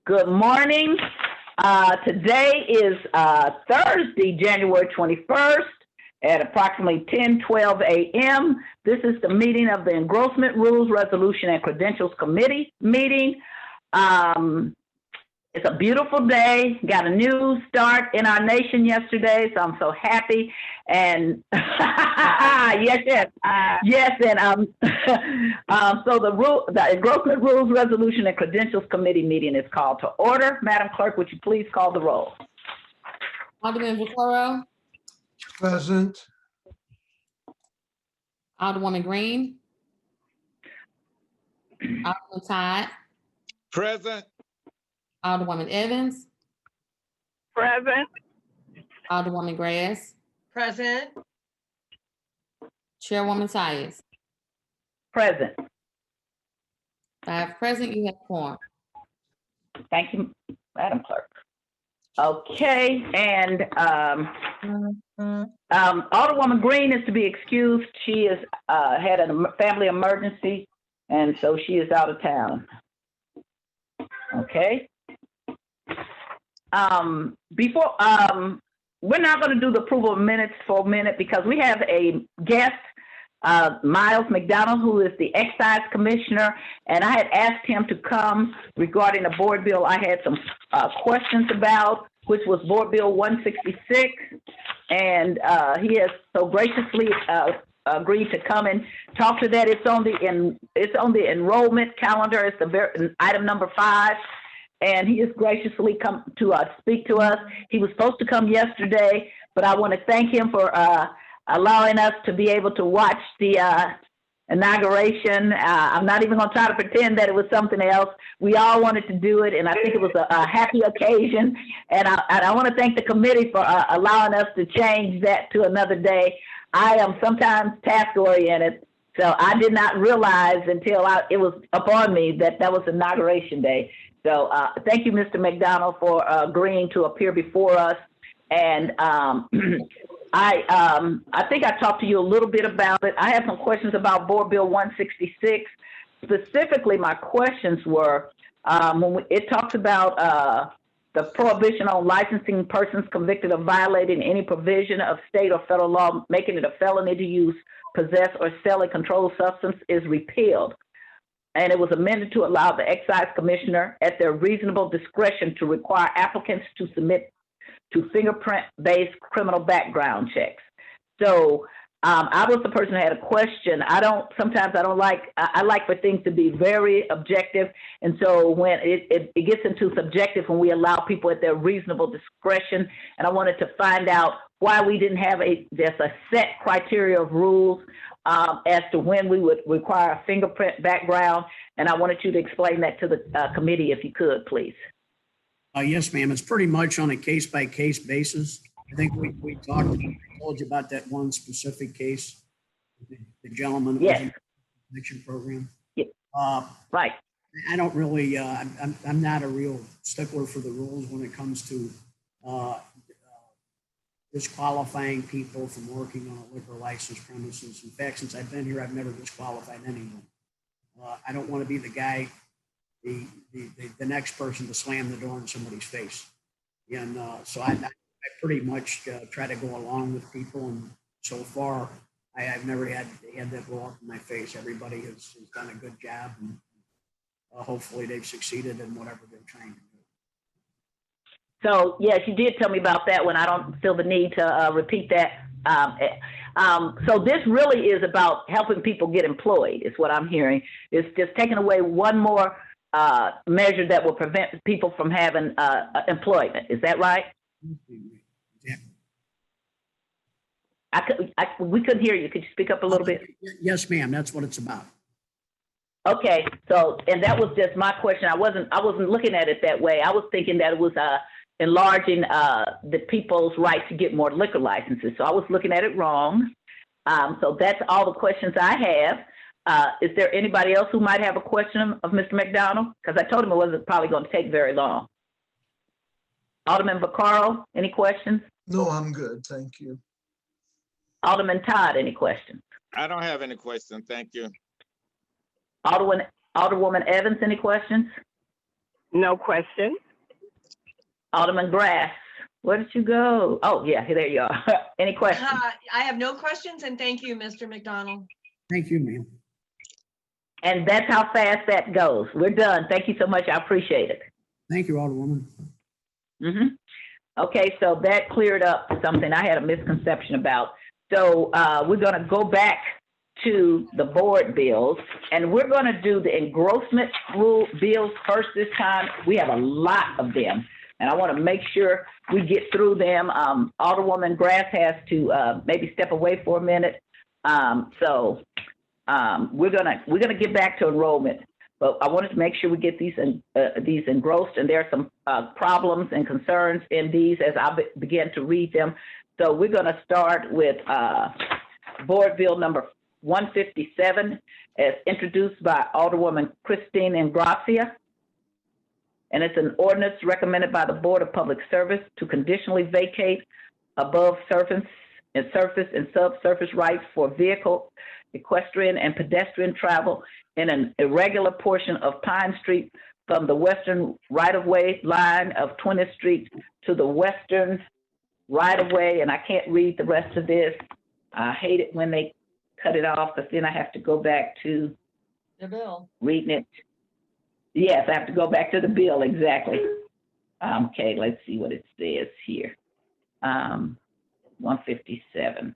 Good morning. Today is Thursday, January 21st at approximately 10:12 a.m. This is the meeting of the Engrossment Rules, Resolution, and Credentials Committee meeting. It's a beautiful day. Got a new start in our nation yesterday, so I'm so happy. And yes. And so the Engrossment Rules, Resolution, and Credentials Committee meeting is called to order. Madam Clerk, would you please call the roll? Alderman Navarro. Present. Alderwoman Green. Alderman Todd. Present. Alderwoman Evans. Present. Alderwoman Grass. Present. Chairwoman Tyus. Present. 5 present, you have quorum. Thank you, Madam Clerk. Okay, and Alderwoman Green is to be excused. She has had a family emergency, and so she is out of town. Okay. We're not going to do the approval of minutes for a minute because we have a guest, Miles McDonald, who is the Excise Commissioner, and I had asked him to come regarding a board bill I had some questions about, which was Board Bill 166, and he has so graciously agreed to come and talk to that. It's on the enrollment calendar. It's the item number 5. And he has graciously come to speak to us. He was supposed to come yesterday, but I want to thank him for allowing us to be able to watch the inauguration. I'm not even going to try to pretend that it was something else. We all wanted to do it, and I think it was a happy occasion. And I want to thank the committee for allowing us to change that to another day. I am sometimes task-oriented, so I did not realize until it was upon me that was Inauguration Day. So thank you, Mr. McDonald, for agreeing to appear before us. And I think I talked to you a little bit about it. I have some questions about Board Bill 166. Specifically, my questions were, it talks about the prohibition on licensing persons convicted of violating any provision of state or federal law, making it a felony to use, possess, or sell a controlled substance is repealed. And it was amended to allow the Excise Commissioner at their reasonable discretion to require applicants to submit to fingerprint-based criminal background checks. So I was the person who had a question. I like for things to be very objective. And so when it gets into subjective, when we allow people at their reasonable discretion, and I wanted to find out why we didn't have just a set criteria of rules as to when we would require a fingerprint background. And I wanted you to explain that to the committee, if you could, please. Yes, ma'am. It's pretty much on a case-by-case basis. I think we talked, I told you about that one specific case, the gentleman that was in the conviction program. Yeah. Right. I don't really, I'm not a real stickler for the rules when it comes to disqualifying people from working on a liquor license premises. In fact, since I've been here, I've never disqualified anyone. I don't want to be the guy, the next person to slam the door in somebody's face. And so I pretty much try to go along with people. And so far, I've never had that blow up in my face. Everybody has done a good job, and hopefully they've succeeded in whatever they're trying to do. So, yes, you did tell me about that one. I don't feel the need to repeat that. So this really is about helping people get employed, is what I'm hearing. It's just taking away one more measure that will prevent people from having employment. Is that right? Yeah. We couldn't hear you. Could you speak up a little bit? Yes, ma'am. That's what it's about. Okay. So, and that was just my question. I wasn't looking at it that way. I was thinking that it was enlarging the people's right to get more liquor licenses. So I was looking at it wrong. So that's all the questions I have. Is there anybody else who might have a question of Mr. McDonald? Because I told him it wasn't probably going to take very long. Alderman Vaccaro, any questions? No, I'm good. Thank you. Alderman Todd, any questions? I don't have any questions. Thank you. Alderwoman Evans, any questions? No question. Alderman Grass, where did you go? Oh, yeah, there you are. Any questions? I have no questions, and thank you, Mr. McDonald. Thank you, ma'am. And that's how fast that goes. We're done. Thank you so much. I appreciate it. Thank you, Alderwoman. Okay, so that cleared up something I had a misconception about. So we're going to go back to the board bills, and we're going to do the engrossment rule bills first this time. We have a lot of them, and I want to make sure we get through them. Alderwoman Grass has to maybe step away for a minute. So we're gonna get back to enrollment, but I wanted to make sure we get these engrossed, and there are some problems and concerns in these as I begin to read them. So we're gonna start with board bill number 157 as introduced by Alderwoman Christine Ingrassia. And it's an ordinance recommended by the Board of Public Service to conditionally vacate above surface and subsurface rights for vehicle, equestrian, and pedestrian travel in an irregular portion of Pine Street from the western right-of-way line of 20th Street to the western right-of-way. And I can't read the rest of this. I hate it when they cut it off, but then I have to go back to The bill. reading it. Yes, I have to go back to the bill, exactly. Okay, let's see what it says here. 157.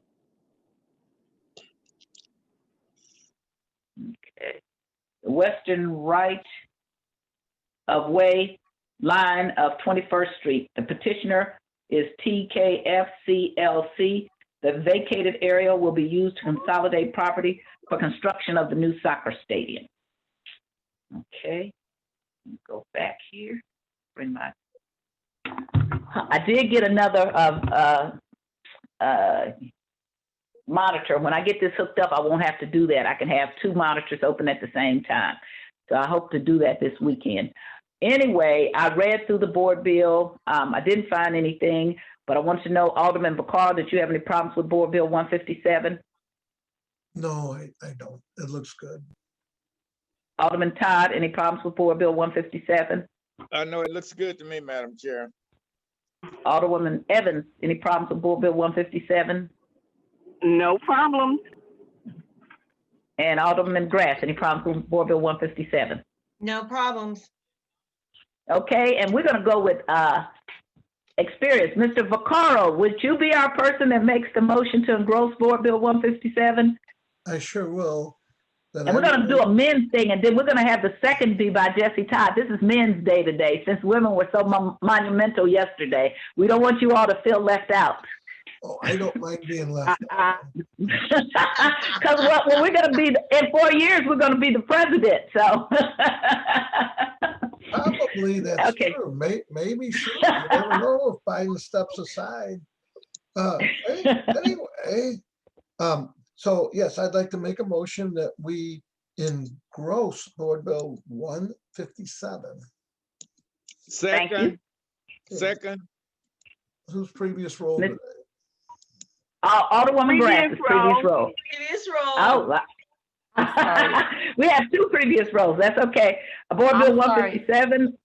Okay. The western right of way line of 21st Street. The petitioner is TKFCLC. The vacated area will be used to consolidate property for construction of the new soccer stadium. Okay, go back here. Bring my. I did get another monitor. When I get this hooked up, I won't have to do that. I can have two monitors open at the same time. So I hope to do that this weekend. Anyway, I read through the board bill. I didn't find anything, but I wanted to know, Alderman Vacar, did you have any problems with board bill 157? No, I don't. It looks good. Alderman Todd, any problems with board bill 157? No, it looks good to me, Madam Chair. Alderwoman Evans, any problems with board bill 157? No problem. And Alderman Grass, any problems with board bill 157? No problems. Okay, and we're gonna go with experience. Mr. Vaccaro, would you be our person that makes the motion to engross board bill 157? I sure will. And we're gonna do a men's thing, and then we're gonna have the second be by Jesse Todd. This is Men's Day today, since women were so monumental yesterday. We don't want you all to feel left out. Oh, I don't mind being left out. Because well, we're gonna be, in 4 years, we're gonna be the president, so. Probably that's Okay. true. Maybe she. You never know if Biden steps aside. Anyway, so yes, I'd like to make a motion that we engross board bill 157. Thank you. Second, second, Whose previous role Miss- today? Alderwoman Grass, Previous previous role. role. Previous roll. Oh, we have two previous roles. That's okay. Board I'm bill sorry. 157.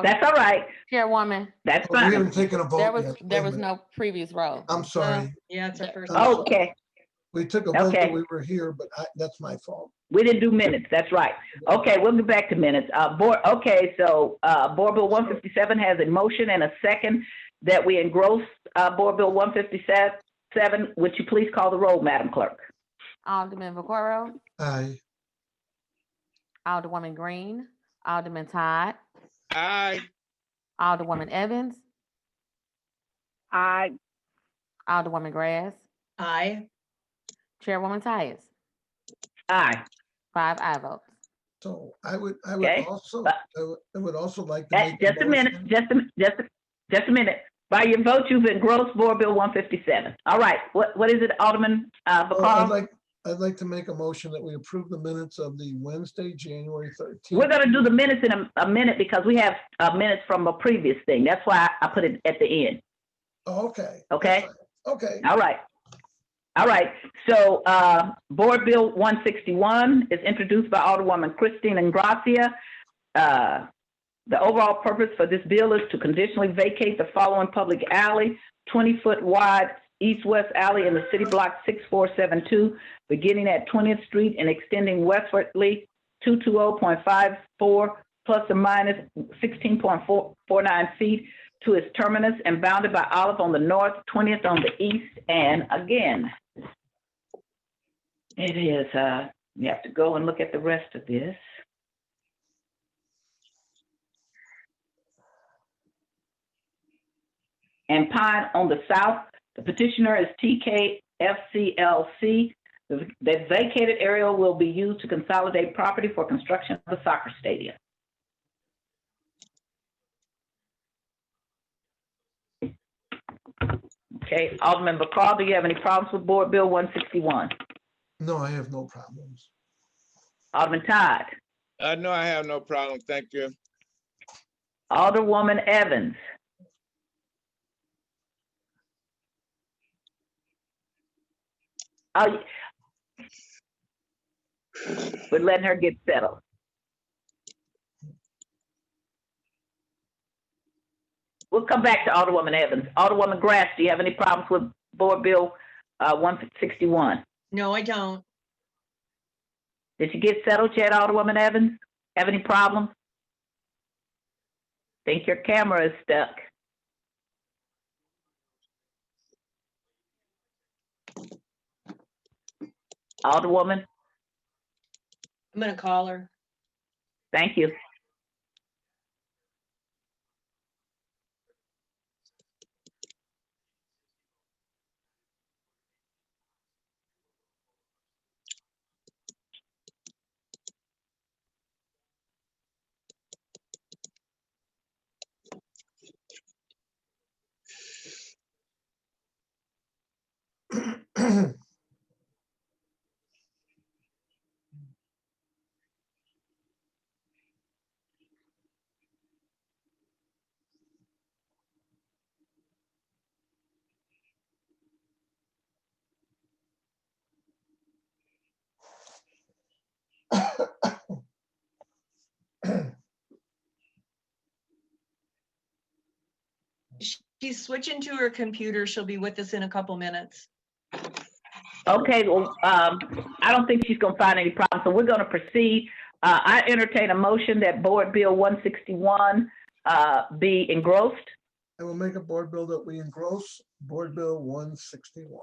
That's all right. Chairwoman, That's Oh, we fine. haven't taken a vote there yet. was Wait a minute. no previous role. I'm sorry. Yeah, it's a first. Okay, We took a vote Okay. that we were here, but that's my fault. we didn't do minutes. That's right. Okay, we'll get back to minutes. Okay, so board bill 157 has a motion and a second that we engross board bill 157. Would you please call the roll, Madam Clerk? Alderman Vaccaro, Aye. Alderwoman Green, Alderman Todd, aye. Alderwoman Evans, Aye. Alderwoman Grass, Aye. Chairwoman Tyus. Aye. 5 aye votes. So I would Okay. also, But- I would also like to make. Just a minute, just a minute. By your vote, you've engrossed board bill 157. All right, what is it, Alderman Vaccaro? I'd like to make a motion that we approve the minutes of the Wednesday, January 13th. We're gonna do the minutes in a minute because we have minutes from a previous thing. That's why I put it at the end. Oh, okay. Okay. That's fine. Okay. All right. All right. So board bill 161 is introduced by Alderwoman Christine Ingrassia. The overall purpose for this bill is to conditionally vacate the following public alley, 20-foot wide east-west alley in the city block 6472, beginning at 20th Street and extending westwardly 220.54 plus or minus 16.49 feet to its terminus and bounded by Olive on the north, 20th on the east, and again. It is, you have to go and look at the rest of this. And Pine on the south, the petitioner is TKFCLC. The vacated area will be used to consolidate property for construction of a soccer stadium. Okay, Alderman Bacall, do you have any problems with Board Bill 161? No, I have no problems. Alderman Todd. No, I have no problem. Thank you. Alderwoman Evans. Oh, we're letting her get settled. We'll come back to Alderwoman Evans. Alderwoman Grass, do you have any problems with Board Bill 161? No, I don't. Did you get settled yet, Alderwoman Evans? Have any problems? Think your camera is stuck. Alderwoman, I'm gonna call her. thank you. She's switching to her computer. She'll be with us in a couple minutes. Okay, well, I don't think she's gonna find any problem, so we're gonna proceed. I entertain a motion that Board Bill 161 be engrossed. I will make a board bill that we engross Board Bill 161.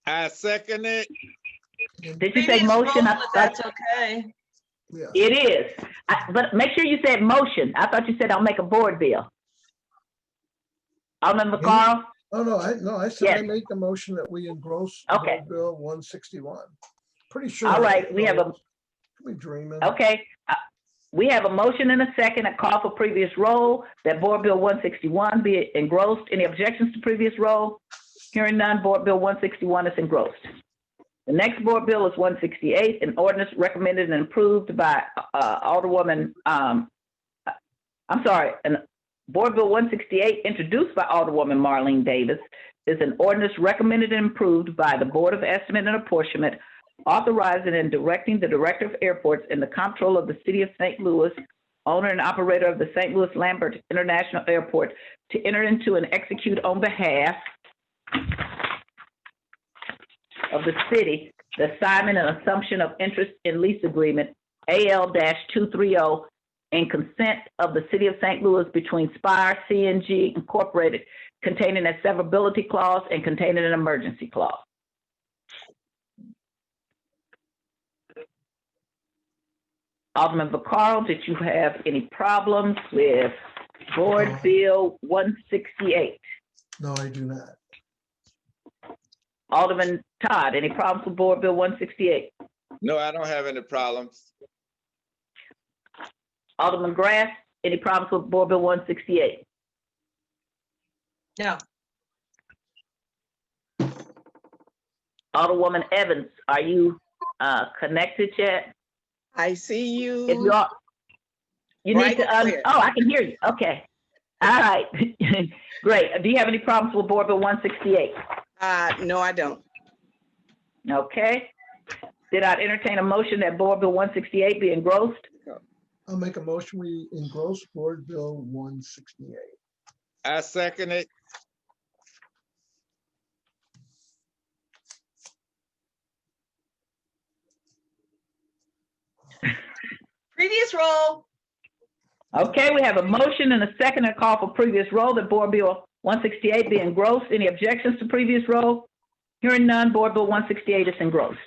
I second it. Did you say Previous motion? roll, if that's okay. Yeah. It is, but make sure you said motion. I thought you said I'll make a board bill. Alderman McCarl? Oh, no, I said I Yes. make a motion that we engross Okay. Board Bill 161. Pretty sure. All right, we have a, We dreaming. okay. We have a motion and a second, a call for previous roll, that Board Bill 161 be engrossed. Any objections to previous roll? Hearing none, Board Bill 161 is engrossed. The next Board Bill is 168, an ordinance recommended and approved by Alderwoman, Board Bill 168, introduced by Alderwoman Marlene Davis, is an ordinance recommended and approved by the Board of Estimate and Apportionment, authorizing and directing the Director of Airports in the comptroller of the City of St. Louis, owner and operator of the St. Louis Lambert International Airport, to enter into and execute on behalf of the city the assignment and assumption of interest in lease agreement AL-230 and consent of the City of St. Louis between Spire CNG Incorporated, containing a severability clause and containing an emergency clause. Alderman Vaccaro, did you have any problems with Board Bill 168? No, I do not. Alderman Todd, any problems with Board Bill 168? No, I don't have any problems. Alderman Grass, any problems with Board Bill 168? No, Alderwoman Evans, are you connected yet? I see If you. you are, you need Right to, clear. oh, I can hear you. Okay. All right. Great. Do you have any problems with Board Bill 168? No, I don't. Okay. Did I entertain a motion that Board Bill 168 be engrossed? I'll make a motion, we engross Board Bill 168. I second it. Previous roll. Okay, we have a motion and a second and call for previous roll that Board Bill 168 be engrossed. Any objections to previous roll? Hearing none, Board Bill 168 is engrossed.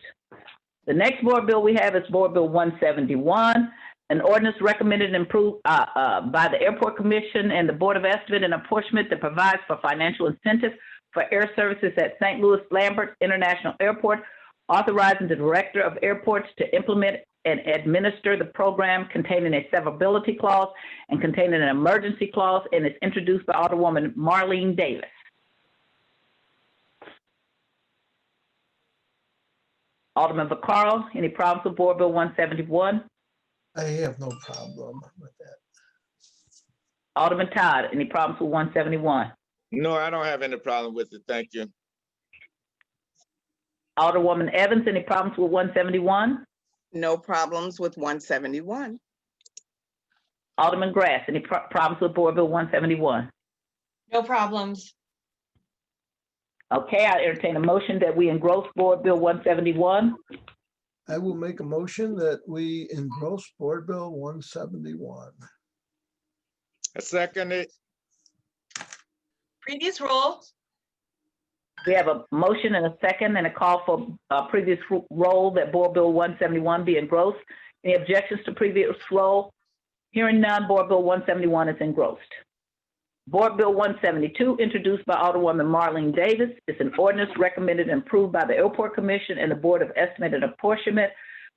The next board bill we have is Board Bill 171, an ordinance recommended and approved by the Airport Commission and the Board of Estimate and Apportionment that provides for financial incentives for air services at St. Louis Lambert International Airport, authorizing the Director of Airports to implement and administer the program containing a severability clause and containing an emergency clause, and is introduced by Alderwoman Marlene Davis. Alderman Vaccaro, any problems with Board Bill 171? I have no problem with that. Alderman Todd, any problems with 171? No, I don't have any problem with it. Thank you. Alderwoman Evans, any problems with 171? No problems with 171. Alderman Grass, any problems with Board Bill 171? No problems. Okay, I entertain a motion that we engross Board Bill 171. I will make a motion that we engross Board Bill 171. I second it. Previous roll. We have a motion and a second and a call for previous roll that Board Bill 171 be engrossed. Any objections to previous roll? Hearing none, Board Bill 171 is engrossed. Board Bill 172, introduced by Alderwoman Marlene Davis, is an ordinance recommended and approved by the Airport Commission and the Board of Estimate and Apportionment,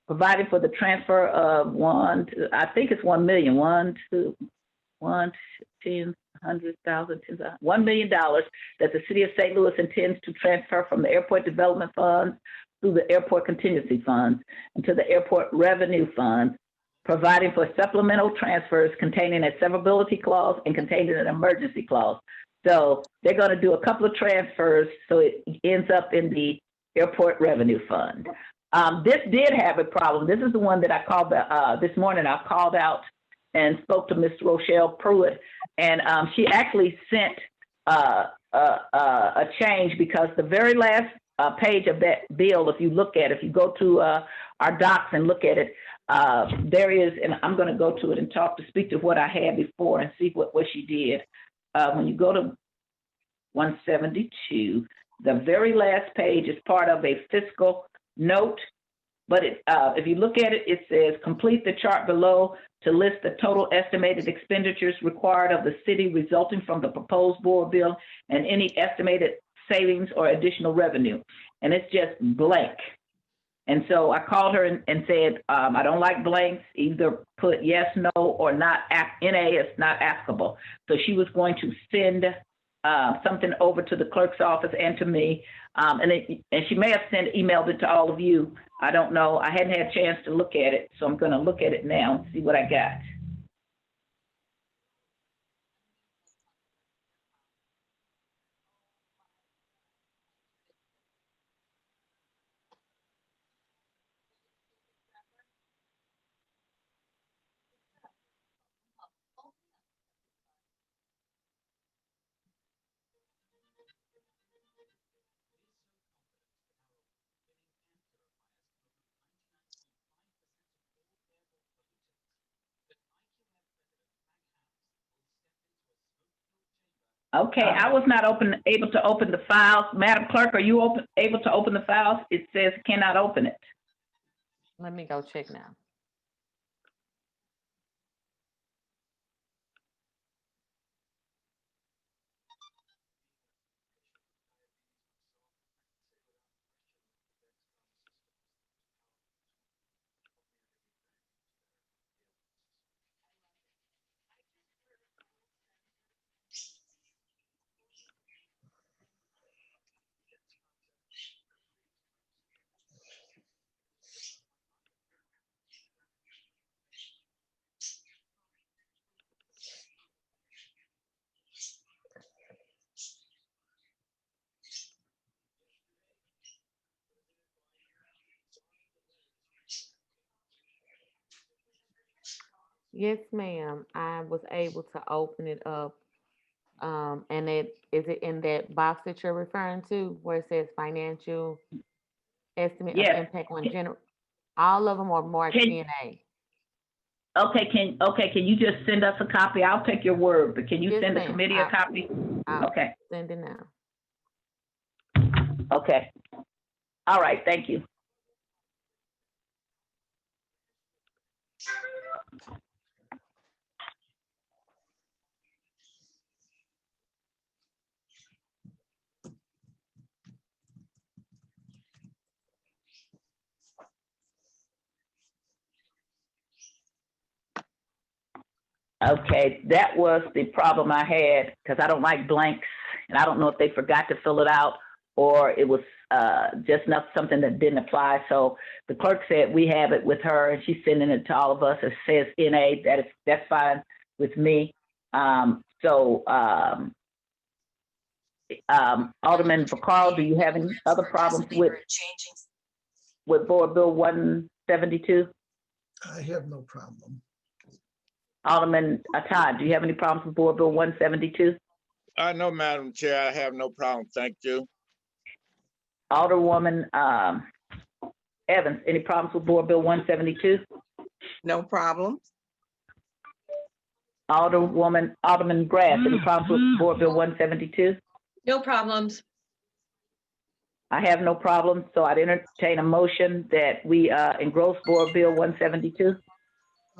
providing for the transfer of $1 million that the city of St. Louis intends to transfer from the Airport Development Funds through the Airport Contingency Funds into the Airport Revenue Funds, providing for supplemental transfers containing a severability clause and containing an emergency clause. So they're going to do a couple of transfers so it ends up in the Airport Revenue Fund. This did have a problem. This is the one that I called this morning. I called out and spoke to Ms. Rochelle Pruitt, and she actually sent a change, because the very last page of that bill, if you look at it, if you go to our docs and look at it, there is, and I'm going to go to it and speak to what I had before and see what she did. When you go to 172, the very last page is part of a fiscal note, but if you look at it, it says complete the chart below to list the total estimated expenditures required of the city resulting from the proposed board bill and any estimated savings or additional revenue. And it's just blank. And so I called her and said, I don't like blanks, either put yes, no, or not, NA is not applicable. So she was going to send something over to the clerk's office and to me. And she may have emailed it to all of you. I don't know. I hadn't had a chance to look at it. So I'm going to look at it now and see what I got. Okay, I was not able to open the files. Madam Clerk, are you able to open the files? It says cannot open it. Let me go check now. Yes, ma'am. I was able to open it up. And is it in that box that you're referring to where it says financial estimate of Yes. impact on general? All of them are marked Can- NA. Okay, can you just send us a copy? I'll take your word, but can you Yes, send the ma'am. committee a copy? I'll Okay, send it now. okay. All right, thank you. Okay, that was the problem I had because I don't like blanks, and I don't know if they forgot to fill it out or it was just not something that didn't apply. So the clerk said we have it with her, and she's sending it to all of us. It says NA. That's fine with me. Alderman Vaccaro, do you have any other problems with Board Bill 172? I have no problem. Alderman Todd, do you have any problems with Board Bill 172? No, Madam Chair, I have no problem. Thank you. Alderwoman Evans, any problems with Board Bill 172? No problem. Alderman Grass, any problems with Board Bill 172? No problems. I have no problem, so I'd entertain a motion that we engross Board Bill 172.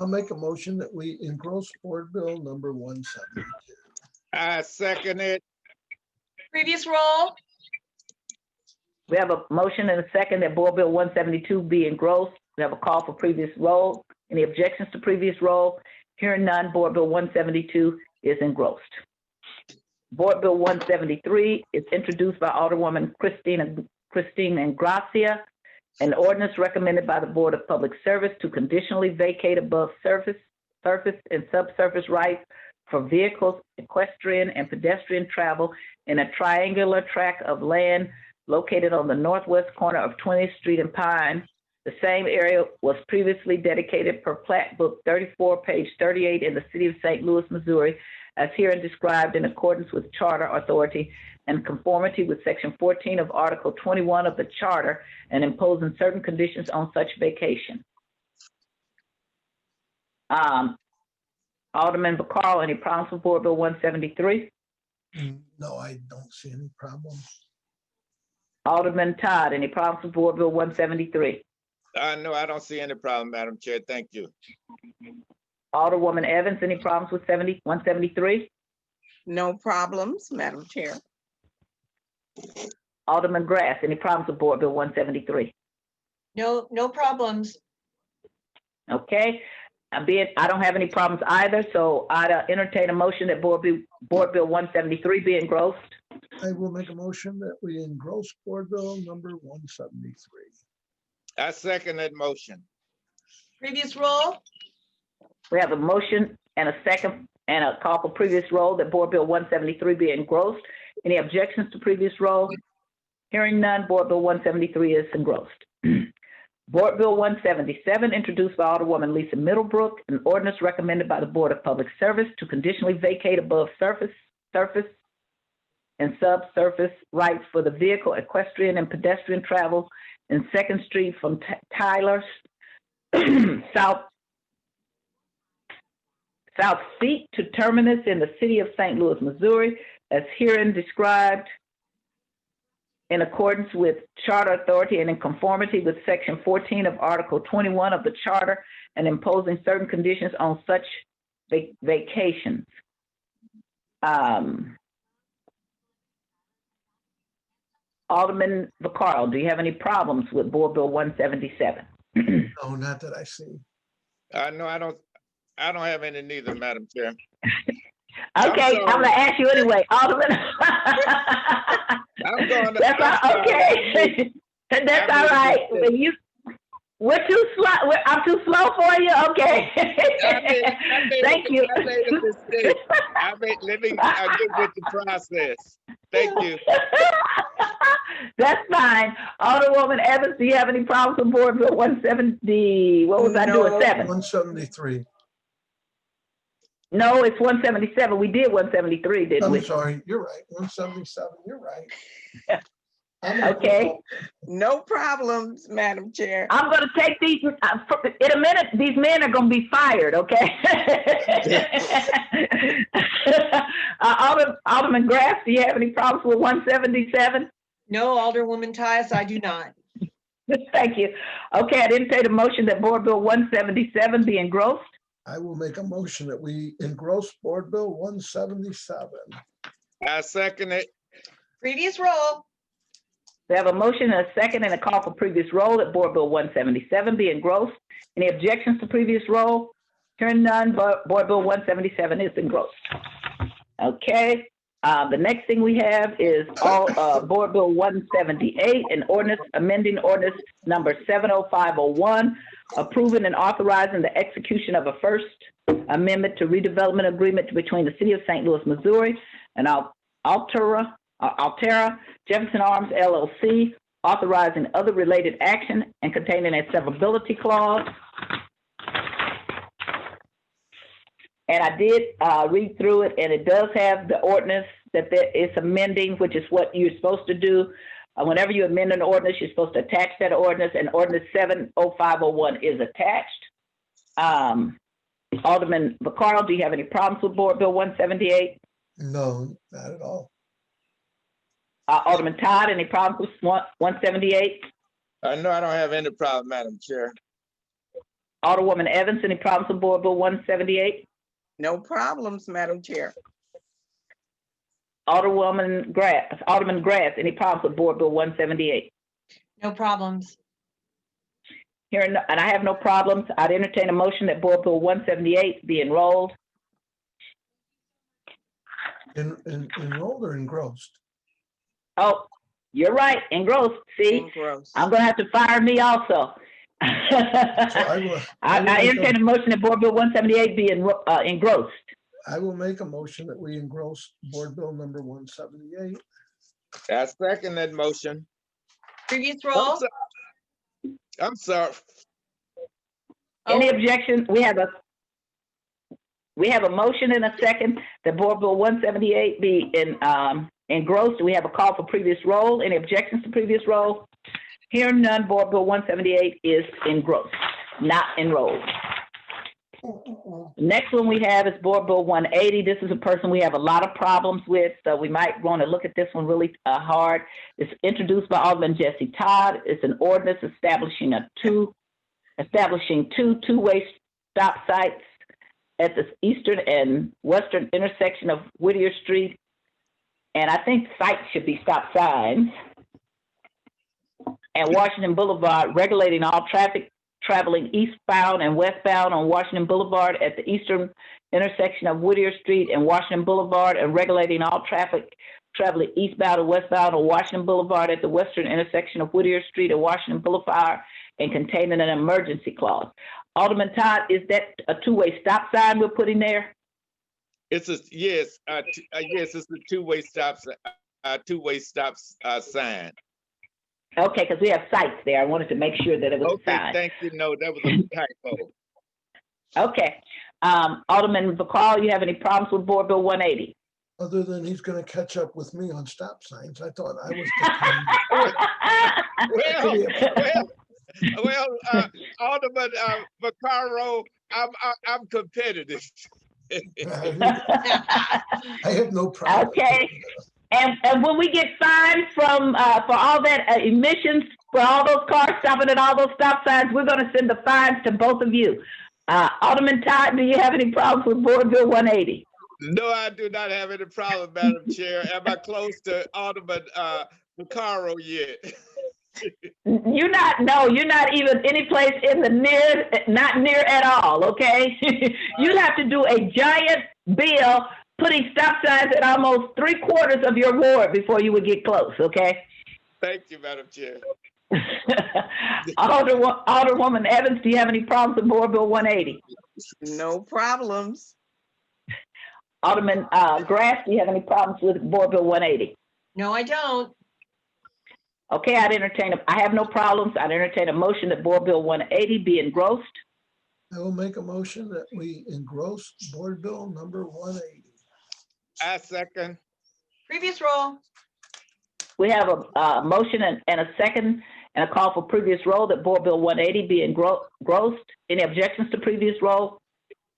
I'll make a motion that we engross Board Bill number 172. I second it. Previous roll. We have a motion and a second that Board Bill 172 be engrossed. We have a call for previous roll. Any objections to previous roll? Hearing none, Board Bill 172 is engrossed. Board Bill 173 is introduced by Alderwoman Christine Ingrassia, an ordinance recommended by the Board of Public Service to conditionally vacate above surface and subsurface rights for vehicles, equestrian, and pedestrian travel in a triangular tract of land located on the northwest corner of 20th Street and Pine. The same area was previously dedicated per Plat Book 34, page 38 in the city of St. Louis, Missouri, as herein described in accordance with charter authority and conformity with section 14 of Article 21 of the charter and imposing certain conditions on such vacation. Alderman Vaccaro, any problems with Board Bill 173? No, I don't see any problem. Alderman Todd, any problems with Board Bill 173? No, I don't see any problem, Madam Chair. Thank you. Alderwoman Evans, any problems with 173? No problems, Madam Chair. Alderman Grass, any problems with Board Bill 173? No problems. Okay, I don't have any problems either, so I'd entertain a motion that Board Bill 173 be engrossed. I will make a motion that we engross Board Bill number 173. I second that motion. Previous roll. We have a motion and a second and a call for previous roll that Board Bill 173 be engrossed. Any objections to previous roll? Hearing none, Board Bill 173 is engrossed. Board Bill 177, introduced by Alderwoman Lisa Middlebrook, an ordinance recommended by the Board of Public Service to conditionally vacate above surface and subsurface rights for the vehicle, equestrian, and pedestrian travel in 2nd Street from Tyler South Seat to Terminus in the city of St. Louis, Missouri, as herein described in accordance with charter authority and in conformity with section 14 of Article 21 of the charter and imposing certain conditions on such vacations. Alderman Vaccaro, do you have any problems with Board Bill 177? No, not that I see. No, I don't have any neither, Madam Chair. Okay, I'm gonna ask you anyway, Alderman. That's all, okay. That's all right. We're too slow. I'm too slow for you. Okay. Thank you. Let me get with the process. Thank you. That's fine. Alderwoman Evans, do you have any problems with Board Bill 170? What was I doing? 7? 173. No, it's 177. We did 173, didn't I'm we? sorry, you're right, 177, you're right. Okay. No problems, Madam Chair. I'm gonna take these, in a minute, these men are gonna be fired, okay? Alderman Graff, do you have any problems with 177? No, Alderwoman Tyus, I do not. Thank you. Okay, I didn't take a motion that Board Bill 177 be engrossed. I will make a motion that we engross Board Bill 177. I second it. Previous roll. We have a motion and a second and a call for previous roll that Board Bill 177 be engrossed. Any objections to previous roll? Hearing none, Board Bill 177 is engrossed. Okay, the next thing we have is Board Bill 178, an ordinance amending ordinance number 70501, approving and authorizing the execution of a first amendment to redevelopment agreement between the City of St. Louis, Missouri and Altera Jefferson Arms LLC, authorizing other related action and containing a severability clause. And I did read through it, and it does have the ordinance that it's amending, which is what you're supposed to do. Whenever you amend an ordinance, you're supposed to attach that ordinance, and ordinance 70501 is attached. Alderman Vaccaro, do you have any problems with Board Bill 178? No, not at all. Alderman Todd, any problems with 178? No, I don't have any problem, Madam Chair. Alderwoman Evans, any problems with Board Bill 178? No problems, Madam Chair. Alderman Grass, any problems with Board Bill 178? No problems. Hearing, and I have no problems, I'd entertain a motion that Board Bill 178 be enrolled. Enrolled or engrossed? Oh, you're right, engrossed. See, Engrossed. I'm gonna have to fire me also. I entertain a motion that Board Bill 178 be engrossed. I will make a motion that we engross Board Bill number 178. I second that motion. Previous roll. I'm sorry. Any objection? We have a motion and a second that Board Bill 178 be engrossed. We have a call for previous roll. Any objections to previous roll? Hearing none, Board Bill 178 is engrossed, not enrolled. Next one we have is Board Bill 180. This is a person we have a lot of problems with, so we might want to look at this one really hard. It's introduced by Alderman Jesse Todd. It's an ordinance establishing two two-way stop sites at the eastern and western intersection of Whittier Street. And I think sites should be stop signs. And Washington Boulevard, regulating all traffic traveling eastbound and westbound on Washington Boulevard at the eastern intersection of Whittier Street and Washington Boulevard, and regulating all traffic traveling eastbound and westbound on Washington Boulevard at the western intersection of Whittier Street and Washington Boulevard, and containing an emergency clause. Alderman Todd, is that a two-way stop sign we're putting there? It's a yes, yes. It's a two-way stop sign. Okay, because we have sites there. I wanted to make sure that it was a Okay, sign. thank you. No, that was a typo. Okay. Alderman Vaccaro, you have any problems with Board Bill 180? Other than he's going to catch up with me on stop signs. I thought I was Well, Alderman Vaccaro, I'm competitive. I have no problem. Okay. And when we get fined from for all that emissions, for all those cars stopping at all those stop signs, we're going to send the fines to both of you. Alderman Todd, do you have any problems with Board Bill 180? No, I do not have any problem, Madam Chair. Am I close to Alderman Vaccaro yet? You're not even any place in the not near at all, okay? You'd have to do a giant bill putting stop signs at almost 3/4 of your ward before you would get close, okay? Thank you, Madam Chair. Alderwoman Evans, do you have any problems with Board Bill 180? No problems. Alderman Grass, do you have any problems with Board Bill 180? No, I don't. Okay, I have no problems. I'd entertain a motion that Board Bill 180 be engrossed. I will make a motion that we engross Board Bill number 180. I second. Previous roll. We have a motion and a second and a call for previous roll that Board Bill 180 be engrossed. Any objections to previous roll?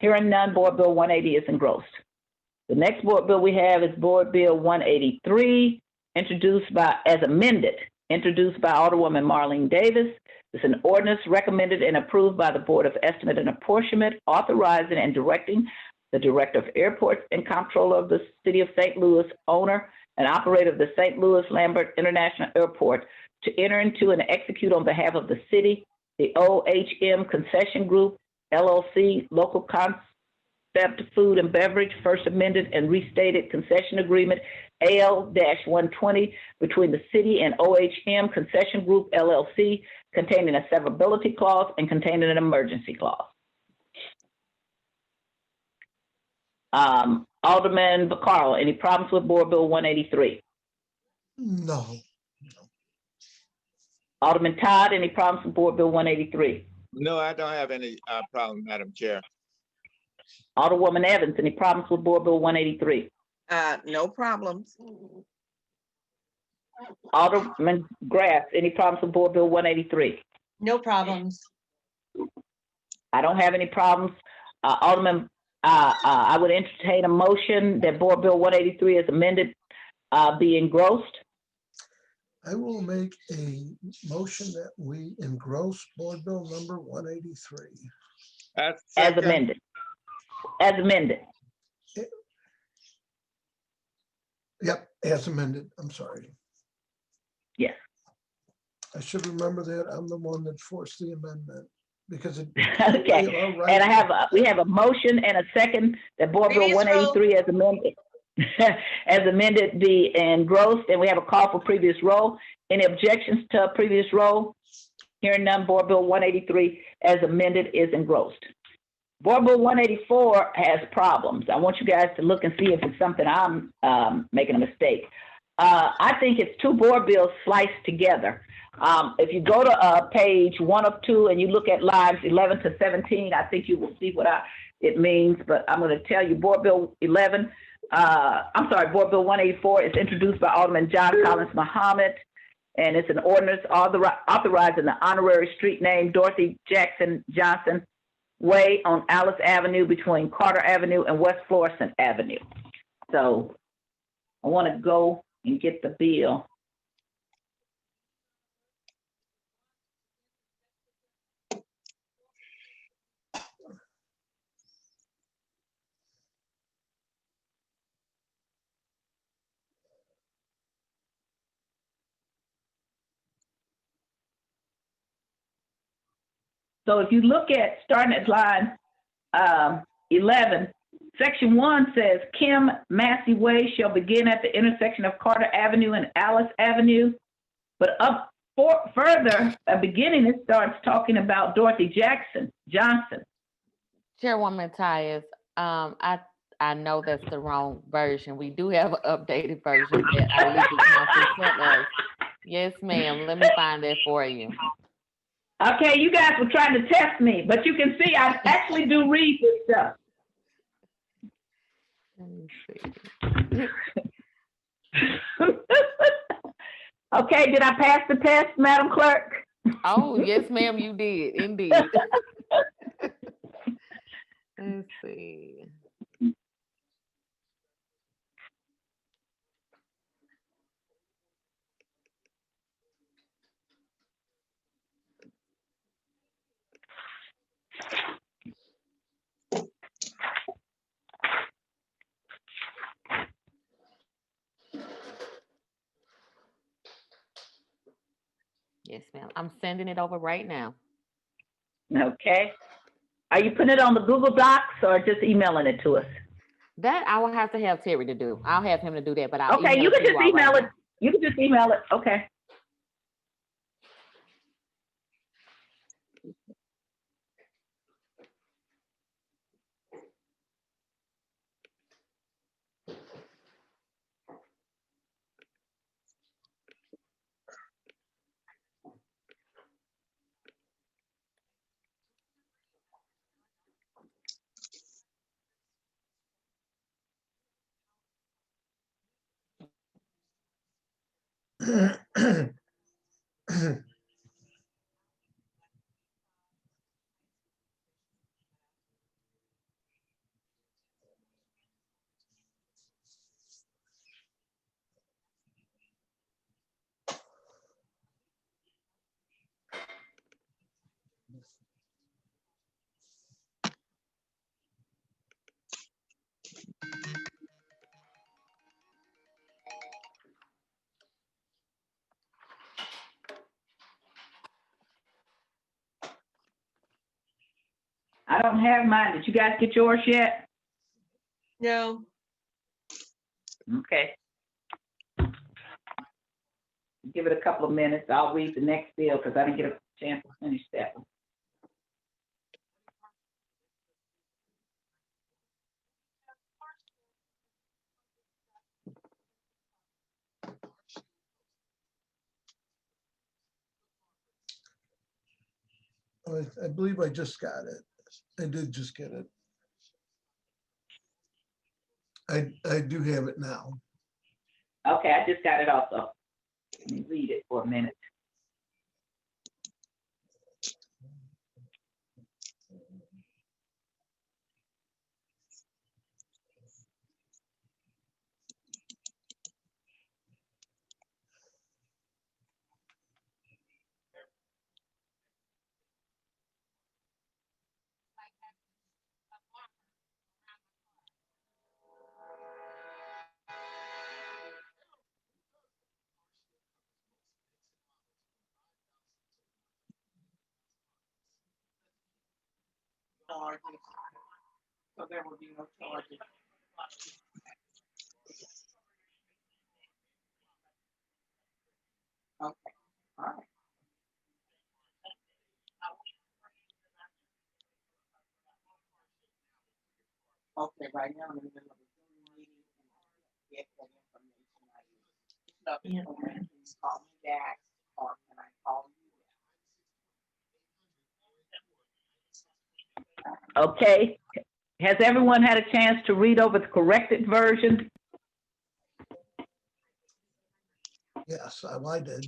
Hearing none, Board Bill 180 is engrossed. The next board bill we have is Board Bill 183, introduced by, as amended, introduced by Alderwoman Marlene Davis. It's an ordinance recommended and approved by the Board of Estimate and Apportionment, authorizing and directing the Director of Airports and Comptroller of the City of St. Louis, owner and operator of the St. Louis Lambert International Airport, to enter into and execute on behalf of the city, the OHM Concession Group, LLC, Local Concept Food and Beverage, first amended and restated concession agreement, AL-120, between the city and OHM Concession Group, LLC, containing a severability clause and containing an emergency clause. Alderman Vaccaro, any problems with Board Bill 183? No. Alderman Todd, any problems with Board Bill 183? No, I don't have any problem, Madam Chair. Alderwoman Evans, any problems with Board Bill 183? No problems. Alderman Graff, any problems with Board Bill 183? No problems. I don't have any problems. Alderman, I would entertain a motion that Board Bill 183 is amended, be engrossed. I will make a motion that we engross Board Bill number 183. I As second. amended. As amended. Yep, as amended. I'm sorry. Yes. I should remember that. I'm the one that forced the amendment because it. Okay. All right. And we have a motion and a second that Board Bill Previous roll. 183 as amended, as amended be engrossed, and we have a call for previous roll. Any objections to previous roll? Hearing none, Board Bill 183 as amended is engrossed. Board Bill 184 has problems. I want you guys to look and see if it's something I'm making a mistake. I think it's two board bills sliced together. If you go to page 1 of 2 and you look at lines 11 to 17, I think you will see what it means, but I'm going to tell you Board Bill 184 is introduced by Alderman John Collins Muhammad, and it's an ordinance authorizing the honorary street name Dorothy Jackson Johnson Way on Alice Avenue between Carter Avenue and West Florissant Avenue. So I want to go and get the bill. So if you look at, starting at line 11, section 1 says Kim Massey Way shall begin at the intersection of Carter Avenue and Alice Avenue. But up further, at beginning, it starts talking about Dorothy Jackson Johnson. Chairwoman Tyus, I know that's the wrong version. We do have an updated version that our legal counsel sent us. Yes, ma'am. Let me find that for you. Okay, you guys were trying to test me, but you can see I actually do read this stuff. Let me see. Okay, did I pass the test, Madam Clerk? Oh, yes, ma'am, you did, indeed. Let's see. Yes, ma'am. I'm sending it over right now. Okay. Are you putting it on the Google Docs or just emailing it to us? That I will have to have Terry to do. I'll have him to do that, but I'll Okay, you email can just to all email right it. You can just email it. Okay. I don't have mine. Did you guys get yours yet? No, Okay. Give it a couple of minutes. I'll read the next bill because I didn't get a chance to finish that one. I believe I just got it. I did just get it. I do have it now. Okay, I just got it also. Let me read it for a minute. So there will be no charges. Okay, all right. Okay, right now I'm in the middle of a Zoom meeting and I can't get that information I need. So if you can please call me back or can I call you? Okay. Has everyone had a chance to read over the corrected version? Yes, I did.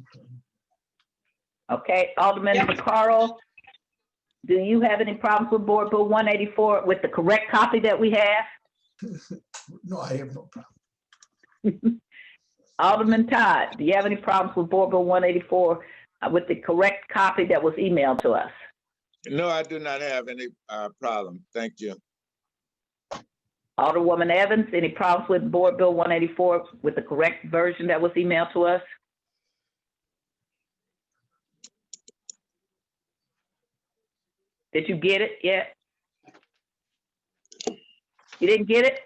Okay, Alderman Yep. Vaccaro, do you have any problems with Board Bill 184 with the correct copy that we have? No, I have no problem. Alderman Todd, do you have any problems with Board Bill 184 with the correct copy that was emailed to us? No, I do not have any problem. Thank you. Alderwoman Evans, any problems with Board Bill 184 with the correct version that was emailed to us? Did you get it yet? You didn't get it?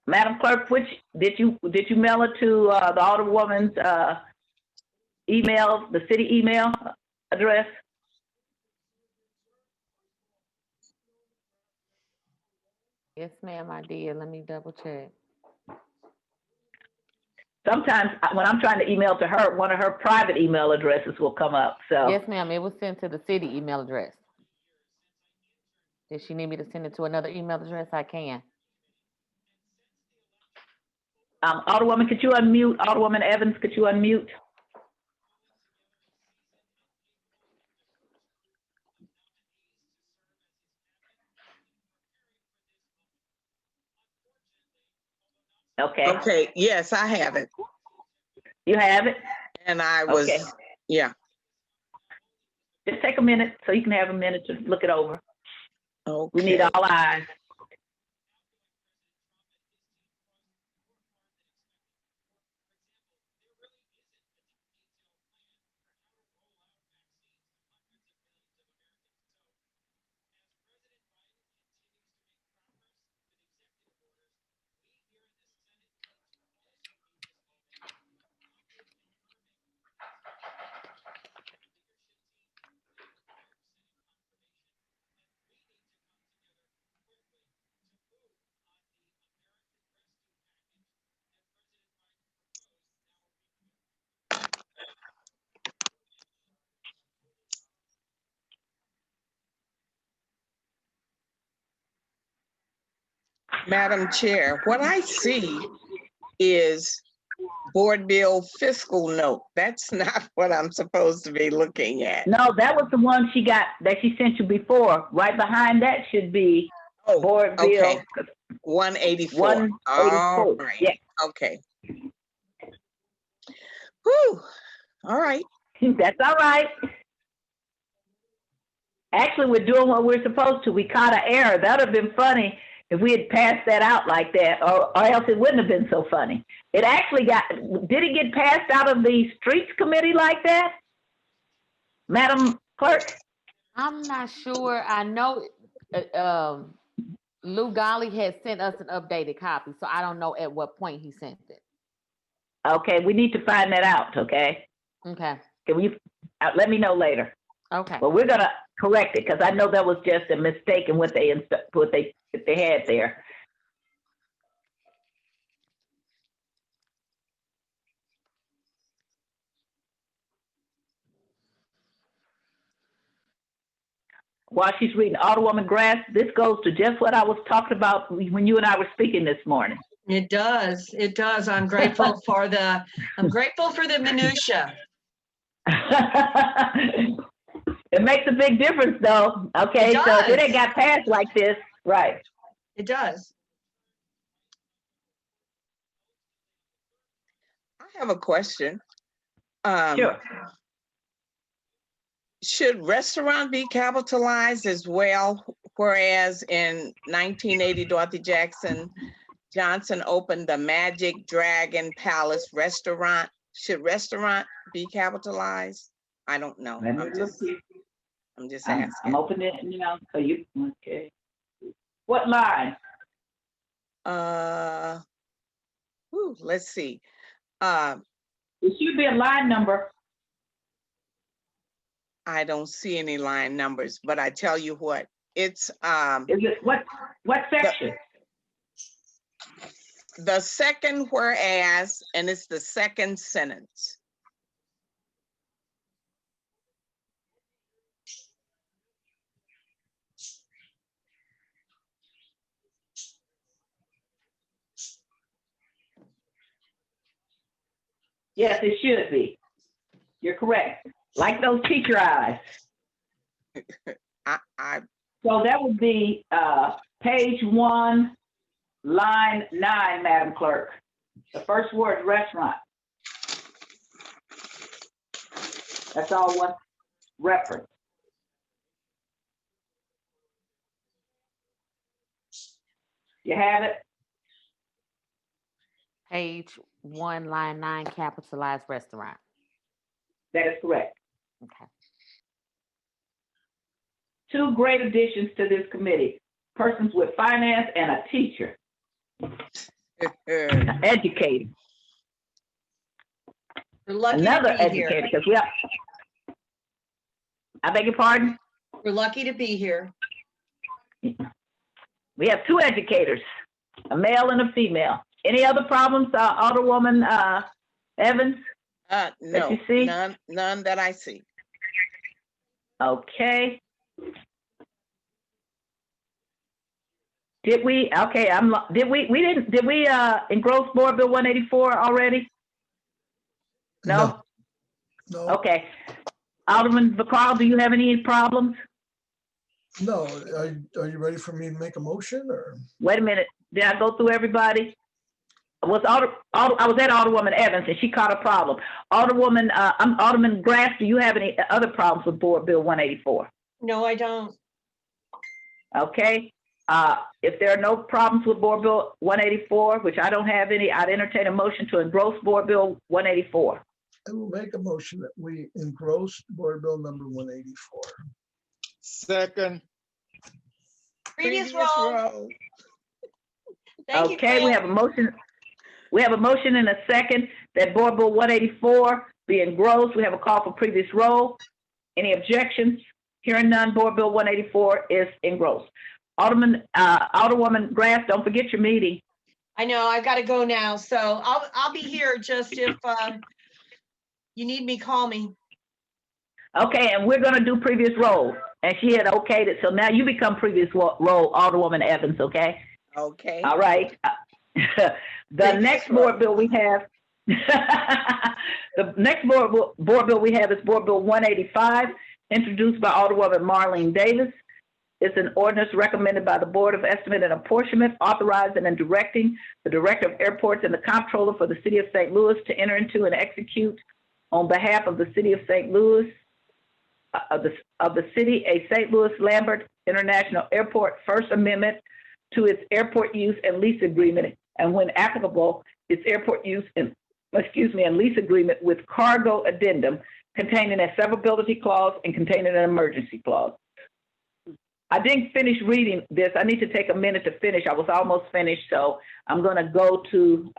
Madam Clerk, which did you mail it to the Alderwoman's email, the city email address? Yes, ma'am, I did. Let me double check. Sometimes when I'm trying to email to her, one of her private email addresses will come up. So Yes, ma'am, it was sent to the city email address. Does she need me to send it to another email address? I can. Alderwoman, could you unmute? Alderwoman Evans, could you unmute? Okay. Okay, yes, I have it. You have it? And I was, Okay. yeah, Just take a minute so you can have a minute to look it over. We need okay. all eyes. Madam Chair, what I see is board bill fiscal note. That's not what I'm supposed to be looking at. No, that was the one she got, that she sent you before. Right behind that should be Oh, board bill okay. 184. 184. All right. Yeah. Okay. Whew. All right. That's all right. Actually, we're doing what we're supposed to. We caught an error. That would have been funny if we had passed that out like that, or else it wouldn't have been so funny. It actually did it get passed out of the streets committee like that? Madam Clerk? I'm not sure. I know Lou Golly had sent us an updated copy, so I don't know at what point he sent it. Okay, we need to find that out, okay? Okay. Can we, let me know later. Okay. But we're gonna correct it, because I know that was just a mistake in what they had there. While she's reading, Alderwoman Grass, this goes to just what I was talking about when you and I were speaking this morning. It does. It does. I'm grateful for the minutia. It makes a big difference, though. Okay, so if it ain't got passed like this, right? It does. I have a question. Sure. Should restaurant be capitalized as well? Whereas in 1980, Dorothy Jackson Johnson opened the Magic Dragon Palace restaurant. Should restaurant be capitalized? I don't know. I'm just asking. I'm opening it now. So you okay? What line? Let's see. It should be a line number. I don't see any line numbers, but I tell you what, it's Is it what section? The second whereas, and it's the second sentence. Yes, it should be. You're correct. Like those teacher eyes. So that would be page 1, line 9, Madam Clerk. The first word, restaurant. That's all one reference. You have it? Page 1, line 9, capitalized restaurant. That is correct. Okay. 2 great additions to this committee: persons with finance and a teacher. Educator. We're lucky Another to be educator, here. because we are. I beg your pardon? We're lucky to be here. We have 2 educators, a male and a female. Any other problems, Alderwoman Evans? No, you see? none that I see. Okay. Did we engross Board Bill 184 already? No? No, Okay. Alderman Vaccaro, do you have any problems? no. Are you ready for me to make a motion or? Wait a minute. Did I go through everybody? I was at Alderwoman Evans and she caught a problem. Alderman Grass, do you have any other problems with Board Bill 184? No, I don't. Okay. If there are no problems with Board Bill 184, which I don't have any, I'd entertain a motion to engross Board Bill 184. I will make a motion that we engross Board Bill number 184. Second. Previous roll. Thank you, Okay, we Beth. have a motion. We have a motion and a second that Board Bill 184 be engrossed. We have a call for previous roll. Any objections? Hearing none, Board Bill 184 is engrossed. Alderwoman Grass, don't forget your meeting. I know, I've got to go now, so I'll be here. Just if you need me, call me. Okay, and we're gonna do previous roll. And she had okayed it, so now you become previous roll, Alderwoman Evans, okay? Okay. All right. The next board bill we have, the next board bill we have is Board Bill 185, introduced by Alderwoman Marlene Davis. It's an ordinance recommended by the Board of Estimate and Apportionment, authorizing and directing the Director of Airports and the Comptroller for the City of St. Louis to enter into and execute on behalf of the City of St. Louis, of the City, a St. Louis Lambert International Airport First Amendment to its airport use and lease agreement, and when applicable, its airport use and lease agreement with cargo addendum containing a severability clause and containing an emergency clause. I didn't finish reading this. I need to take a minute to finish. I was almost finished, so I'm going to go to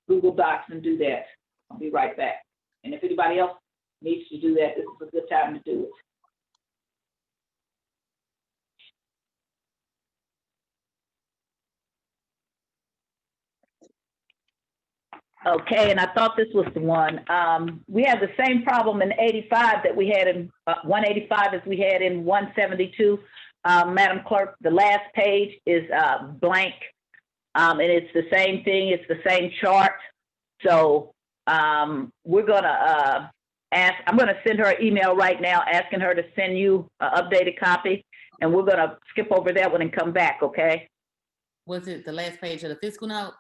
Google Docs and do that. I'll be right back. And if anybody else needs to do that, this is a good time to do it. Okay, and I thought this was the one. We have the same problem in 85 that we had in 185 as we had in 172. Madam Clerk, the last page is blank, and it's the same thing. It's the same chart. So we're gonna I'm gonna send her an email right now asking her to send you an updated copy, and we're gonna skip over that one and come back. Okay? Was it the last page of the fiscal note?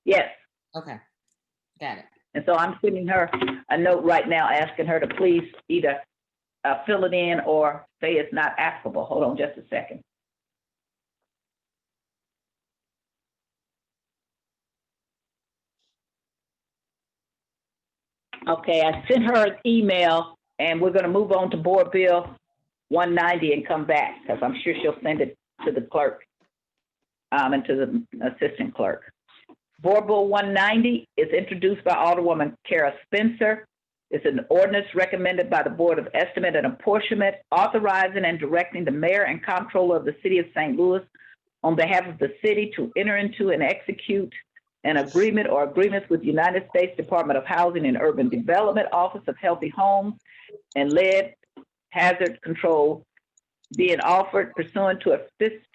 Yes. Okay, got it. And so I'm sending her a note right now asking her to please either fill it in or say it's not applicable. Hold on just a second. Okay, I sent her an email and we're going to move on to Board Bill 190 and come back because I'm sure she'll send it to the clerk and to the assistant clerk. Board Bill 190 is introduced by Alderwoman Kara Spencer. It's an ordinance recommended by the Board of Estimate and Apportionment, authorizing and directing the mayor and comptroller of the City of St. Louis on behalf of the city to enter into and execute an agreement or agreements with the United States Department of Housing and Urban Development, Office of Healthy Homes, and Lead Hazard Control being offered pursuant to a